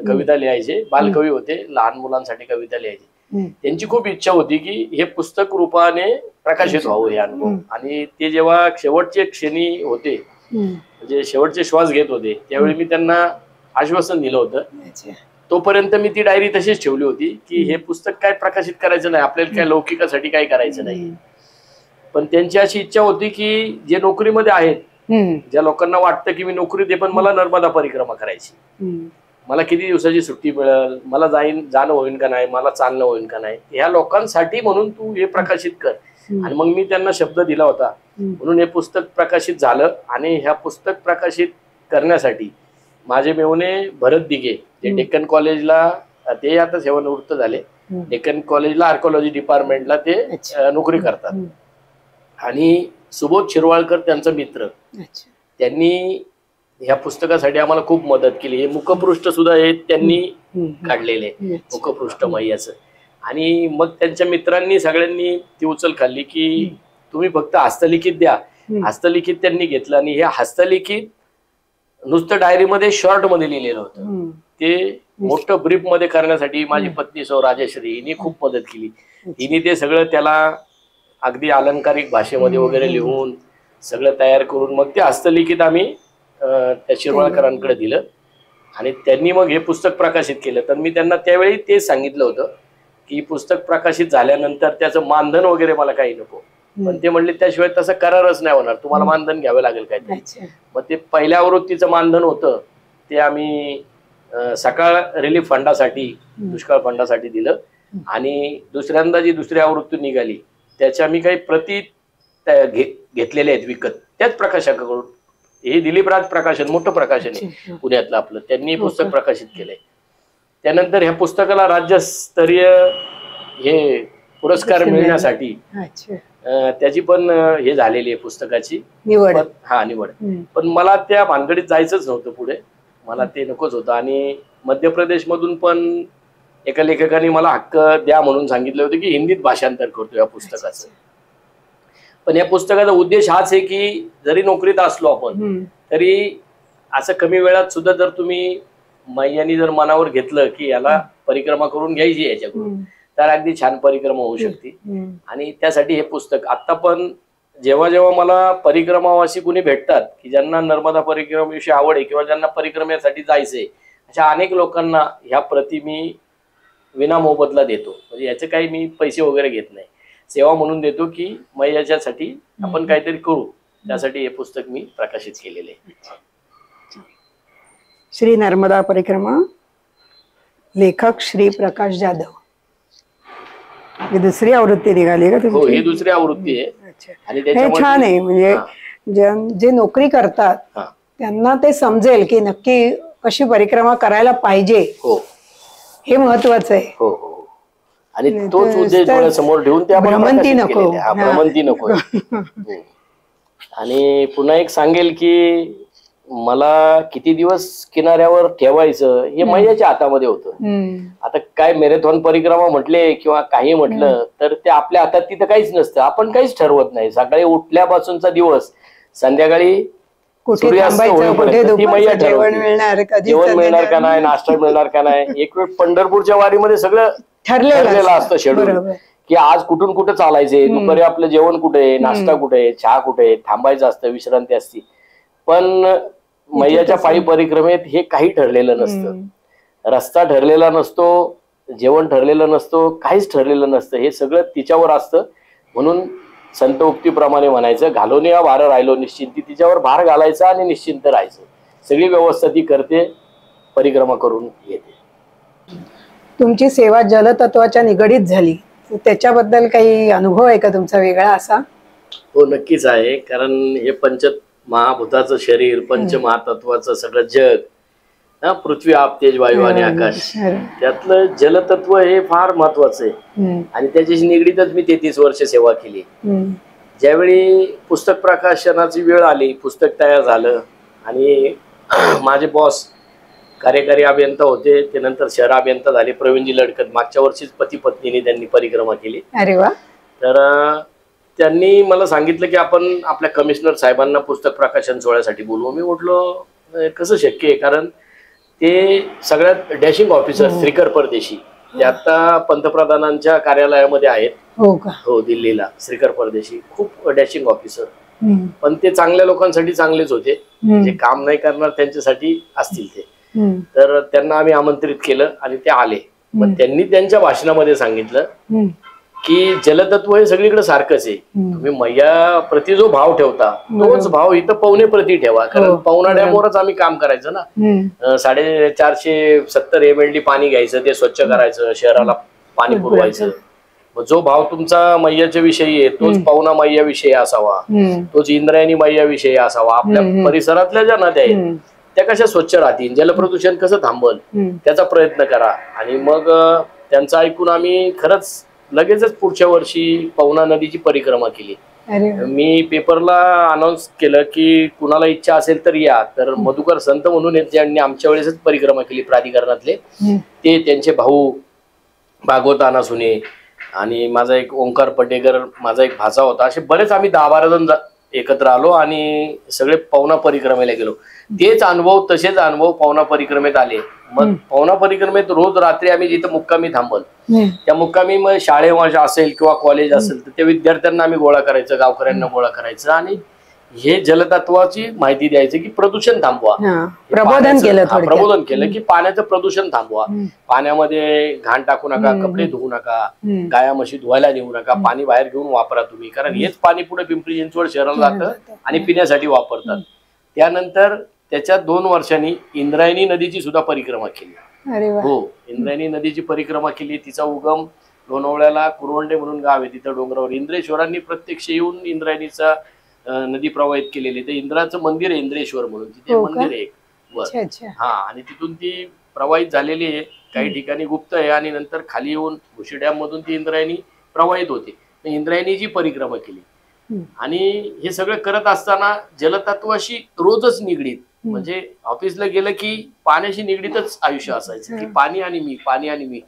कविता लिहायचे, बालकवी होते, लहान मुलांसाठी कविता लिहायचे. त्यांची खूप इच्छा होती की हे पुस्तक रूपाने प्रकाशित व्हावं हे अनुभव. आणि ते जेव्हा शेवटचे क्षणी होते, म्हणजे शेवटचे श्वास घेत होते, त्यावेळी मी त्यांना आश्वासन दिलं होतं. तोपर्यंत मी ती डायरी तशीच ठेवली होती की हे पुस्तक काय प्रकाशित करायचं नाही, आपल्याला काय लौकिकासाठी काय करायचं नाही. पण त्यांची अशी इच्छा होती की जे नोकरीमध्ये आहेत, ज्या लोकांना वाटतं की मी नोकरीत आहे पण मला नर्मदा परिक्रमा करायची, मला किती दिवसाची सुट्टी मिळेल, मला जाणं होईल का नाही, मला चालणं होईल का नाही, ह्या लोकांसाठी म्हणून तू हे प्रकाशित कर. आणि मग मी त्यांना शब्द दिला होता, म्हणून हे पुस्तक प्रकाशित झालं. आणि ह्या पुस्तक प्रकाशित करण्यासाठी माझे मेवणे भरत दिघे, ते डेक्कन कॉलेजला, ते आता सेवानिवृत्त झाले, डेक्कन कॉलेजला आर्किओलॉजी डिपार्टमेंटला ते नोकरी करतात. आणि सुबोध शिरवाळकर त्यांचा मित्र, त्यांनी ह्या पुस्तकासाठी आम्हाला खूप मदत केली. हे मुखपृष्ठ सुद्धा हे त्यांनी काढलेले, मुखपृष्ठ मैयाचं. आणि मग त्यांच्या मित्रांनी सगळ्यांनी ती उचल खाल्ली की तुम्ही फक्त हस्तलिखित द्या. हस्तलिखित त्यांनी घेतलं आणि हे हस्तलिखित नुसतं डायरीमध्ये शॉर्ट मध्ये लिहिलेलं होतं. ते मोठं ब्रीफ मध्ये करण्यासाठी माझी पत्नी सौ राजेश्री हिने खूप मदत केली. हिने ते सगळं त्याला अगदी अलंकारिक भाषेमध्ये वगैरे लिहून सगळं तयार करून मग ते हस्तलिखित आम्ही त्या शिरवाळकरांकडे दिलं आणि त्यांनी मग हे पुस्तक प्रकाशित केलं. तर मी त्यांना त्यावेळी तेच सांगितलं होतं की पुस्तक प्रकाशित झाल्यानंतर त्याचं मानधन वगैरे मला काही नको. पण ते म्हणले त्याशिवाय तसं करारच नाही होणार, तुम्हाला मानधन घ्यावं लागेल काय. मग ते पहिल्या आवृत्तीचं मानधन होतं ते आम्ही सकाळ रिलीफ फंडासाठी, दुष्काळ फंडासाठी दिलं आणि दुसऱ्यांदा जी दुसरी आवृत्ती निघाली त्याच्या मी काही प्रती घेतलेले आहेत विकत त्याच प्रकाशकाकडून. हे दिलीप राज प्रकाशन मोठं प्रकाशन आहे पुण्यातलं आपलं, त्यांनी पुस्तक प्रकाशित केलंय. त्यानंतर ह्या पुस्तकाला राज्यस्तरीय हे पुरस्कार मिळण्यासाठी त्याची पण हे झालेली आहे पुस्तकाची निवड. निवड. पण मला त्या भानगडीत जायचंच नव्हतं पुढे, मला ते नकोच होतं. आणि मध्य प्रदेश मधून पण एका लेखकाने मला हक्क द्या म्हणून सांगितलं होतं की हिंदीत भाषांतर करतो या पुस्तकाचं. पण या पुस्तकाचा उद्देश हाच आहे की जरी नोकरीत असलो आपण तरी असं कमी वेळात सुद्धा जर तुम्ही मैयांनी जर मनावर घेतलं की याला परिक्रमा करून घ्यायची याच्याकडून तर अगदी छान परिक्रमा होऊ शकते. आणि त्यासाठी हे पुस्तक आता पण जेव्हा जेव्हा मला परिक्रमावासी कुणी भेटतात की ज्यांना नर्मदा परिक्रमेविषयी आवड आहे किंवा ज्यांना परिक्रमेसाठी जायचंय अशा अनेक लोकांना ह्या प्रति मी विना मोबदला देतो. म्हणजे याचे काही मी पैसे वगैरे घेत नाही, सेवा म्हणून देतो की मैयाच्यासाठी आपण काहीतरी करू, त्यासाठी हे पुस्तक मी प्रकाशित केलेले आहे. श्री नर्मदा परिक्रमा, लेखक श्री प्रकाश जाधव. ही दुसरी आवृत्ती निघाली का हो, ही दुसरी आवृत्ती आहे. आणि हे छान आहे. म्हणजे जे नोकरी करतात त्यांना ते समजेल की नक्की कशी परिक्रमा करायला पाहिजे. हो, हे महत्वाचं आहे. हो हो. आणि तोच उद्देश डोळ्यासमोर ठेवून त्या भ्रमंती नको. भ्रमंती नको. आणि पुन्हा एक सांगेल की मला किती दिवस किनाऱ्यावर ठेवायचं हे मैयाच्या हातामध्ये होतं. आता काय मॅरेथॉन परिक्रमा म्हटले किंवा काही म्हटलं तर ते आपल्या हातात तिथं काहीच नसतं, आपण काहीच ठरवत नाही. सकाळी उठल्यापासूनचा दिवस संध्याकाळी सूर्यास्त होईपर्यंत ती मैया ठरवते जेवण मिळणार का नाही, नाश्ता मिळणार का नाही. एक वेळ पंढरपूरच्या वारीमध्ये सगळं ठरलेलं असतं शेड्यूल की आज कुठून कुठं चालायचंय, दुपारी आपलं जेवण कुठे, नाश्ता कुठे, चहा कुठे, थांबायचं असतं, विश्रांती असती. पण मैयाच्या पायी परिक्रमेत हे काही ठरलेलं नसतं. रस्ता ठरलेला नसतो, जेवण ठरलेलं नसतो, काहीच ठरलेलं नसतं. हे सगळं तिच्यावर असतं. म्हणून संत उक्तीप्रमाणे म्हणायचं, घालून या भार राहिलो निश्चिंती. तिच्यावर भार घालायचा आणि निश्चिंत राहायचं. सगळी व्यवस्था ती करते, परिक्रमा करून येते. तुमची सेवा जलतत्वाच्या निगडीत झाली, त्याच्याबद्दल काही अनुभव आहे का तुमचा वेगळा असा? हो, नक्कीच आहे. कारण हे पंचमहाभूताचं शरीर, पंचमहातत्वाचं सगळं जग, पृथ्वी, आप, तेज, वायू आणि आकाश, त्यातलं जलतत्व हे फार महत्वाचं आहे. आणि त्याच्याशी निगडीतच मी 33 वर्ष सेवा केली. ज्यावेळी पुस्तक प्रकाशनाची वेळ आली, पुस्तक तयार झालं आणि माझे बॉस कार्यकारी अभियंता होते, ते नंतर शहर अभियंता झाले, प्रवीणजी लडकत. मागच्या वर्षीच पती पत्नीने त्यांनी परिक्रमा केली. अरे वा. तर त्यांनी मला सांगितलं की आपण आपल्या कमिशनर साहेबांना पुस्तक प्रकाशन सोहळ्यासाठी बोलवू. मी म्हटलं कसं शक्य आहे, कारण ते सगळ्यात डॅशिंग ऑफिसर श्रीकर परदेशी ते आता पंतप्रधानांच्या कार्यालयामध्ये आहेत. हो का? हो, दिल्लीला. श्रीकर परदेशी खूप डॅशिंग ऑफिसर, पण ते चांगल्या लोकांसाठी चांगलेच होते, जे काम नाही करणार त्यांच्यासाठी असतील ते. तर त्यांना आम्ही आमंत्रित केलं आणि ते आले. पण त्यांनी त्यांच्या भाषणामध्ये सांगितलं की जलतत्व हे सगळीकडे सारखंच आहे. तुम्ही मैया प्रति जो भाव ठेवता तोच भाव इथं पवने प्रति ठेवा. कारण पवना डॅमवरच आम्ही काम करायचं ना. 470 MLD पाणी घ्यायचं, ते स्वच्छ करायचं, शहराला पाणी पुरवायचं. जो भाव तुमचा मैयाच्या विषयी आहे तोच पवना मैया विषयी असावा, तोच इंद्रायणी मैया विषयी असावा. आपल्या परिसरातल्या ज्या नद्या आहेत त्या कशा स्वच्छ राहतील, जलप्रदूषण कसं थांबल त्याचा प्रयत्न करा. आणि मग त्यांचं ऐकून आम्ही खरंच लगेचच पुढच्या वर्षी पवना नदीची परिक्रमा केली. मी पेपरला अनाऊन्स केलं की कुणाला इच्छा असेल तर या. तर मधुकर संत म्हणून ज्यांनी आमच्या वेळेसच परिक्रमा केली प्राधिकरणातले, ते त्यांचे भाऊ भागवत अनासुने आणि माझा एक ओंकार पटेकर, माझा एक भाचा होता. असे बरेच आम्ही 10-12 जण एकत्र आलो आणि सगळे पवना परिक्रमेला गेलो. तेच अनुभव, तसेच अनुभव पवना परिक्रमेत आले. मग पवना परिक्रमेत रोज रात्री आम्ही जिथं मुक्कामी थांबल हम्म. त्या मुक्कामी मग शाळेमध्ये असेल किंवा कॉलेज असेल तर त्या विद्यार्थ्यांना आम्ही गोळा करायचं, गावकऱ्यांना गोळा करायचं आणि हे जलतत्वाची माहिती द्यायची की प्रदूषण थांबवा. हा, प्रबोधन केलं थोडक्यात. प्रबोधन केलं की पाण्याचं प्रदूषण थांबवा, हम्म. पाण्यामध्ये घाण टाकू नका, कपडे धुवू नका, हम्म. गाया म्हशी धुवायला नेऊ नका, पाणी बाहेर घेऊन वापरा तुम्ही, कारण हेच पाणी पुढे पिंपरी चिंचवड शहराला जातं आणि पिण्यासाठी वापरतात. त्यानंतर त्याच्या 2 वर्षांनी इंद्रायणी नदीची सुद्धा परिक्रमा केली. अरे वा. हो, इंद्रायणी नदीची परिक्रमा केली. तिचा उगम लोणावळ्याला कुरवंडे म्हणून गाव आहे, तिथं डोंगरावर इंद्रेश्वरांनी प्रत्यक्ष येऊन इंद्रायणीचा नदी प्रवाहित केलेली. ते इंद्राचं मंदिर आहे इंद्रेश्वर म्हणून, तिथे हो का? मंदिर आहे एक वर. अच्छा अच्छा. हा, आणि तिथून ती प्रवाहित झालेली आहे. काही ठिकाणी गुप्त आहे आणि नंतर खाली येऊन भुशी डॅम मधून ती इंद्रायणी प्रवाहित होते. इंद्रायणीची परिक्रमा केली. हम्म. आणि हे सगळं करत असताना जलतत्वाशी रोजच निगडीत, म्हणजे ऑफिसला गेलं की पाण्याशी निगडीतच आयुष्य असायचं की पाणी आणि मी, पाणी आणि मी.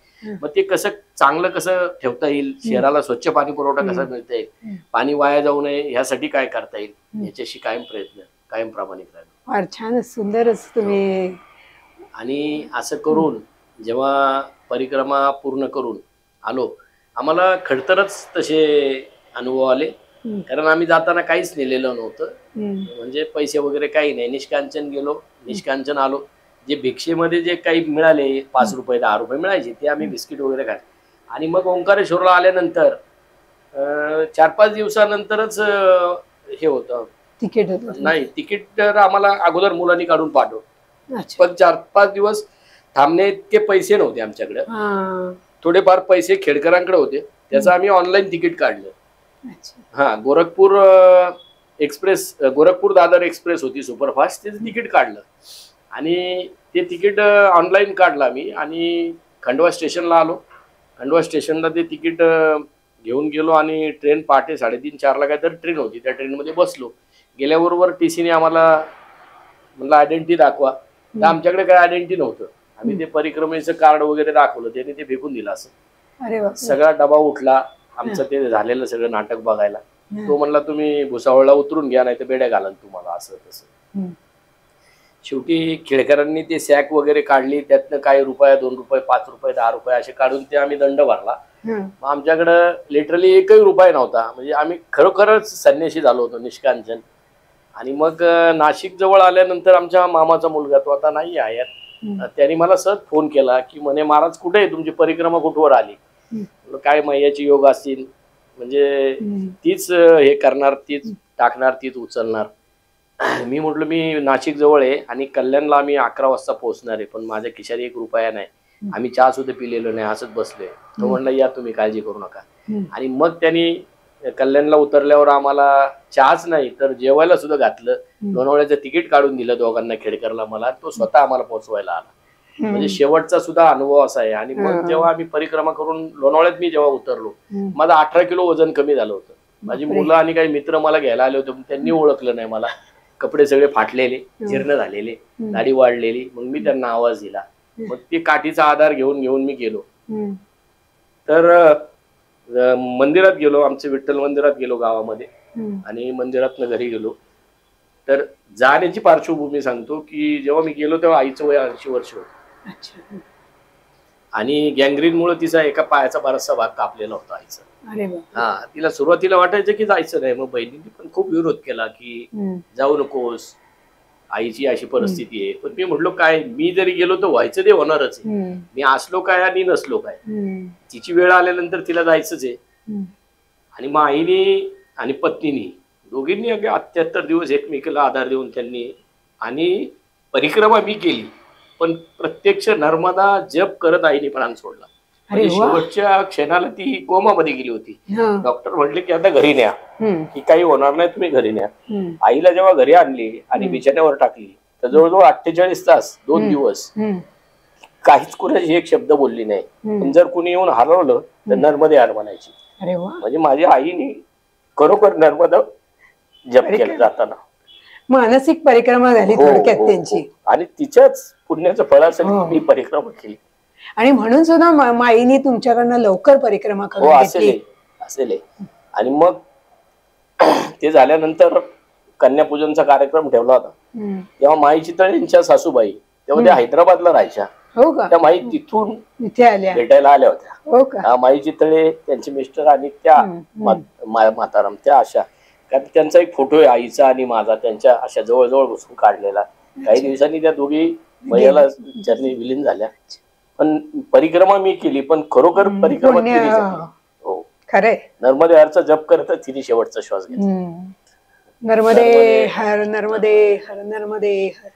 मग ते कसं चांगलं कसं ठेवता येईल, शहराला स्वच्छ पाणी पुरवठा कसा मिळता येईल, पाणी वाया जाऊ नये यासाठी काय करता येईल, याच्याशी कायम प्रयत्न, कायम प्रामाणिक राहिलो. फार छानच, सुंदरच तुम्ही. आणि असं करून जेव्हा परिक्रमा पूर्ण करून आलो, आम्हाला खडतरच तसे अनुभव आले. कारण आम्ही जाताना काहीच नेलेलं नव्हतं, म्हणजे पैसे वगैरे काही नाही, निष्कांचन गेलो, निष्कांचन आलो. जे भिक्षेमध्ये जे काही मिळाले 5 रुपये 10 रुपये मिळायचे ते आम्ही बिस्किट वगैरे खायचो. आणि मग ओंकारेश्वरला आल्यानंतर 4-5 दिवसानंतरच हे होतं, तिकीट होतं. नाही तिकीट तर आम्हाला अगोदर मुलांनी काढून पाठवलं, अच्छा. पण 4-5 दिवस थांबणे इतके पैसे नव्हते आमच्याकडे. हा. थोडेफार पैसे खेडकरांकडे होते, त्याचं आम्ही ऑनलाईन तिकीट काढलं. अच्छा. हा, गोरखपूर एक्सप्रेस, गोरखपूर दादर एक्सप्रेस होती सुपरफास्ट, त्याचं तिकीट काढलं आणि ते तिकीट ऑनलाईन काढलं आम्ही. आणि खंडवा स्टेशनला आलो. खंडवा स्टेशनला ते तिकीट घेऊन गेलो आणि ट्रेन पहाटे 3:30-4ला काहीतरी ट्रेन होती, त्या ट्रेनमध्ये बसलो. गेल्याबरोबर टीसीने आम्हाला म्हणलं आयडेंटिटी दाखवा, तर आमच्याकडे काही आयडेंटिटी नव्हतं. आम्ही ते परिक्रमेचं कार्ड वगैरे दाखवलं, त्याने ते फेकून दिलं. असं अरे वा. सगळा डबा उठला आमचं ते झालेलं सगळं नाटक बघायला. तो म्हणला तुम्ही भुसावळला उतरून घ्या, नाही तर बेड्या घालाल तुम्हाला, असं तसं. शेवटी खेळकरांनी ते सॅक वगैरे काढली, त्यातनं काही रुपये 2 रुपये 5 रुपये 10 रुपये असे काढून ते आम्ही दंड भरला. मग आमच्याकडं लिटरली 1ही रुपया नव्हता, म्हणजे आम्ही खरोखरच संन्याशी झालो होतो, निष्कांचन. आणि मग नाशिक जवळ आल्यानंतर आमच्या मामाचा मुलगा, तो आता नाही आहे, त्यांनी मला सहज फोन केला की म्हणे महाराज कुठे आहे, तुमची परिक्रमा कुठवर आली. काय मैयाची योग असतील, म्हणजे तीच हे करणार, तीच टाकणार, तीच उचलणार. मी म्हटलं मी नाशिक जवळ आहे आणि कल्याणला आम्ही 11 वाजता पोहोचणार आहे, पण माझ्या खिशात 1 रुपया नाही, आम्ही चहा सुद्धा पिलेलो नाही, असंच बसलोय. तो म्हणला या तुम्ही काळजी करू नका. आणि मग त्यांनी कल्याणला उतरल्यावर आम्हाला चहाच नाही तर जेवायला सुद्धा घातलं, लोणावळ्याचं तिकीट काढून दिलं दोघांना, खेडकरला मला, तो स्वतः आम्हाला पोहोचवायला आला. म्हणजे शेवटचा सुद्धा अनुभव असा आहे. आणि मग जेव्हा आम्ही परिक्रमा करून लोणावळ्यात मी जेव्हा उतरलो, माझं 18 किलो वजन कमी झालं होतं. माझी मुलं आणि काही मित्र मला घ्यायला आले होते, त्यांनी ओळखलं नाही मला. कपडे सगळे फाटलेले, जीर्ण झालेले, दाढी वाढलेली. मग मी त्यांना आवाज दिला, मग ते काठीचा आधार घेऊन मी गेलो. तर मंदिरात गेलो, आमच्या विठ्ठल मंदिरात गेलो गावामध्ये, आणि मंदिरातनं घरी गेलो. तर जाण्याची पार्श्वभूमी सांगतो की जेव्हा मी गेलो तेव्हा आईचं वय 80 वर्ष होतं. आणि गँग्रीनमुळे तिचा एका पायाचा बराचसा भाग कापलेला होता आईचा. हा, तिला सुरुवातीला वाटायचं की जायचं नाही, मग बहिणींनी पण खूप विरोध केला की जाऊ नकोस, आईची अशी परिस्थिती आहे. पण मी म्हटलो काय, मी जरी गेलो तर व्हायचं ते होणारच आहे, मी असलो काय आणि नसलो काय, तिची वेळ आल्यानंतर तिला जायचंच आहे. आणि मग आईने आणि पत्नीनी दोघींनी अगदी 78 दिवस एकमेकाला आधार देऊन त्यांनी, आणि परिक्रमा मी केली, पण प्रत्यक्ष नर्मदा जप करत आईने प्राण सोडला. म्हणजे शेवटच्या क्षणाला ती कोमामध्ये गेली होती. डॉक्टर म्हटले की आता घरी न्या, की काही होणार नाही, तुम्ही घरी न्या. आईला जेव्हा घरी आणली आणि बिछाण्यावर टाकली तर जवळजवळ 48 तास 2 दिवस काहीच कुणाची एक शब्द बोलली नाही. पण जर कुणी येऊन हरवलं तर नर्मदे हार म्हणायची. म्हणजे माझ्या आईने खरोखर नर्मदा जप केला जाताना. मानसिक परिक्रमा झाली थोडक्यात त्यांची. आणि तिच्याच पुण्याचं फळासाठी मी परिक्रमा केली. आणि म्हणून सुद्धा माईनी तुमच्याकडनं लवकर परिक्रमा करून असेल. आणि मग ते झाल्यानंतर कन्यापूजनचा कार्यक्रम ठेवला होता. तेव्हा माई चितळे यांच्या सासूबाई तेव्हा त्या हैदराबादला राहायच्या. हो का? त्या माई तिथून इथे आल्या? भेटायला आल्या होत्या. हो का? माई चितळे त्यांचे मिस्टर आणि त्या म्हाताराम त्या अशा, कारण त्यांचा एक फोटो आहे आईचा आणि माझा त्यांच्या अशा जवळजवळ बसून काढलेला. काही दिवसांनी त्या दोघी मैयाला त्यांनी विलीन झाल्या. पण परिक्रमा मी केली, पण खरोखर परिक्रमा पुण्य, तिने केली. हो, खरंय. नर्मदे हरचा जप करत तिने शेवटचा श्वास घेतला. नर्मदे हर, नर्मदे हर, नर्मदे हर.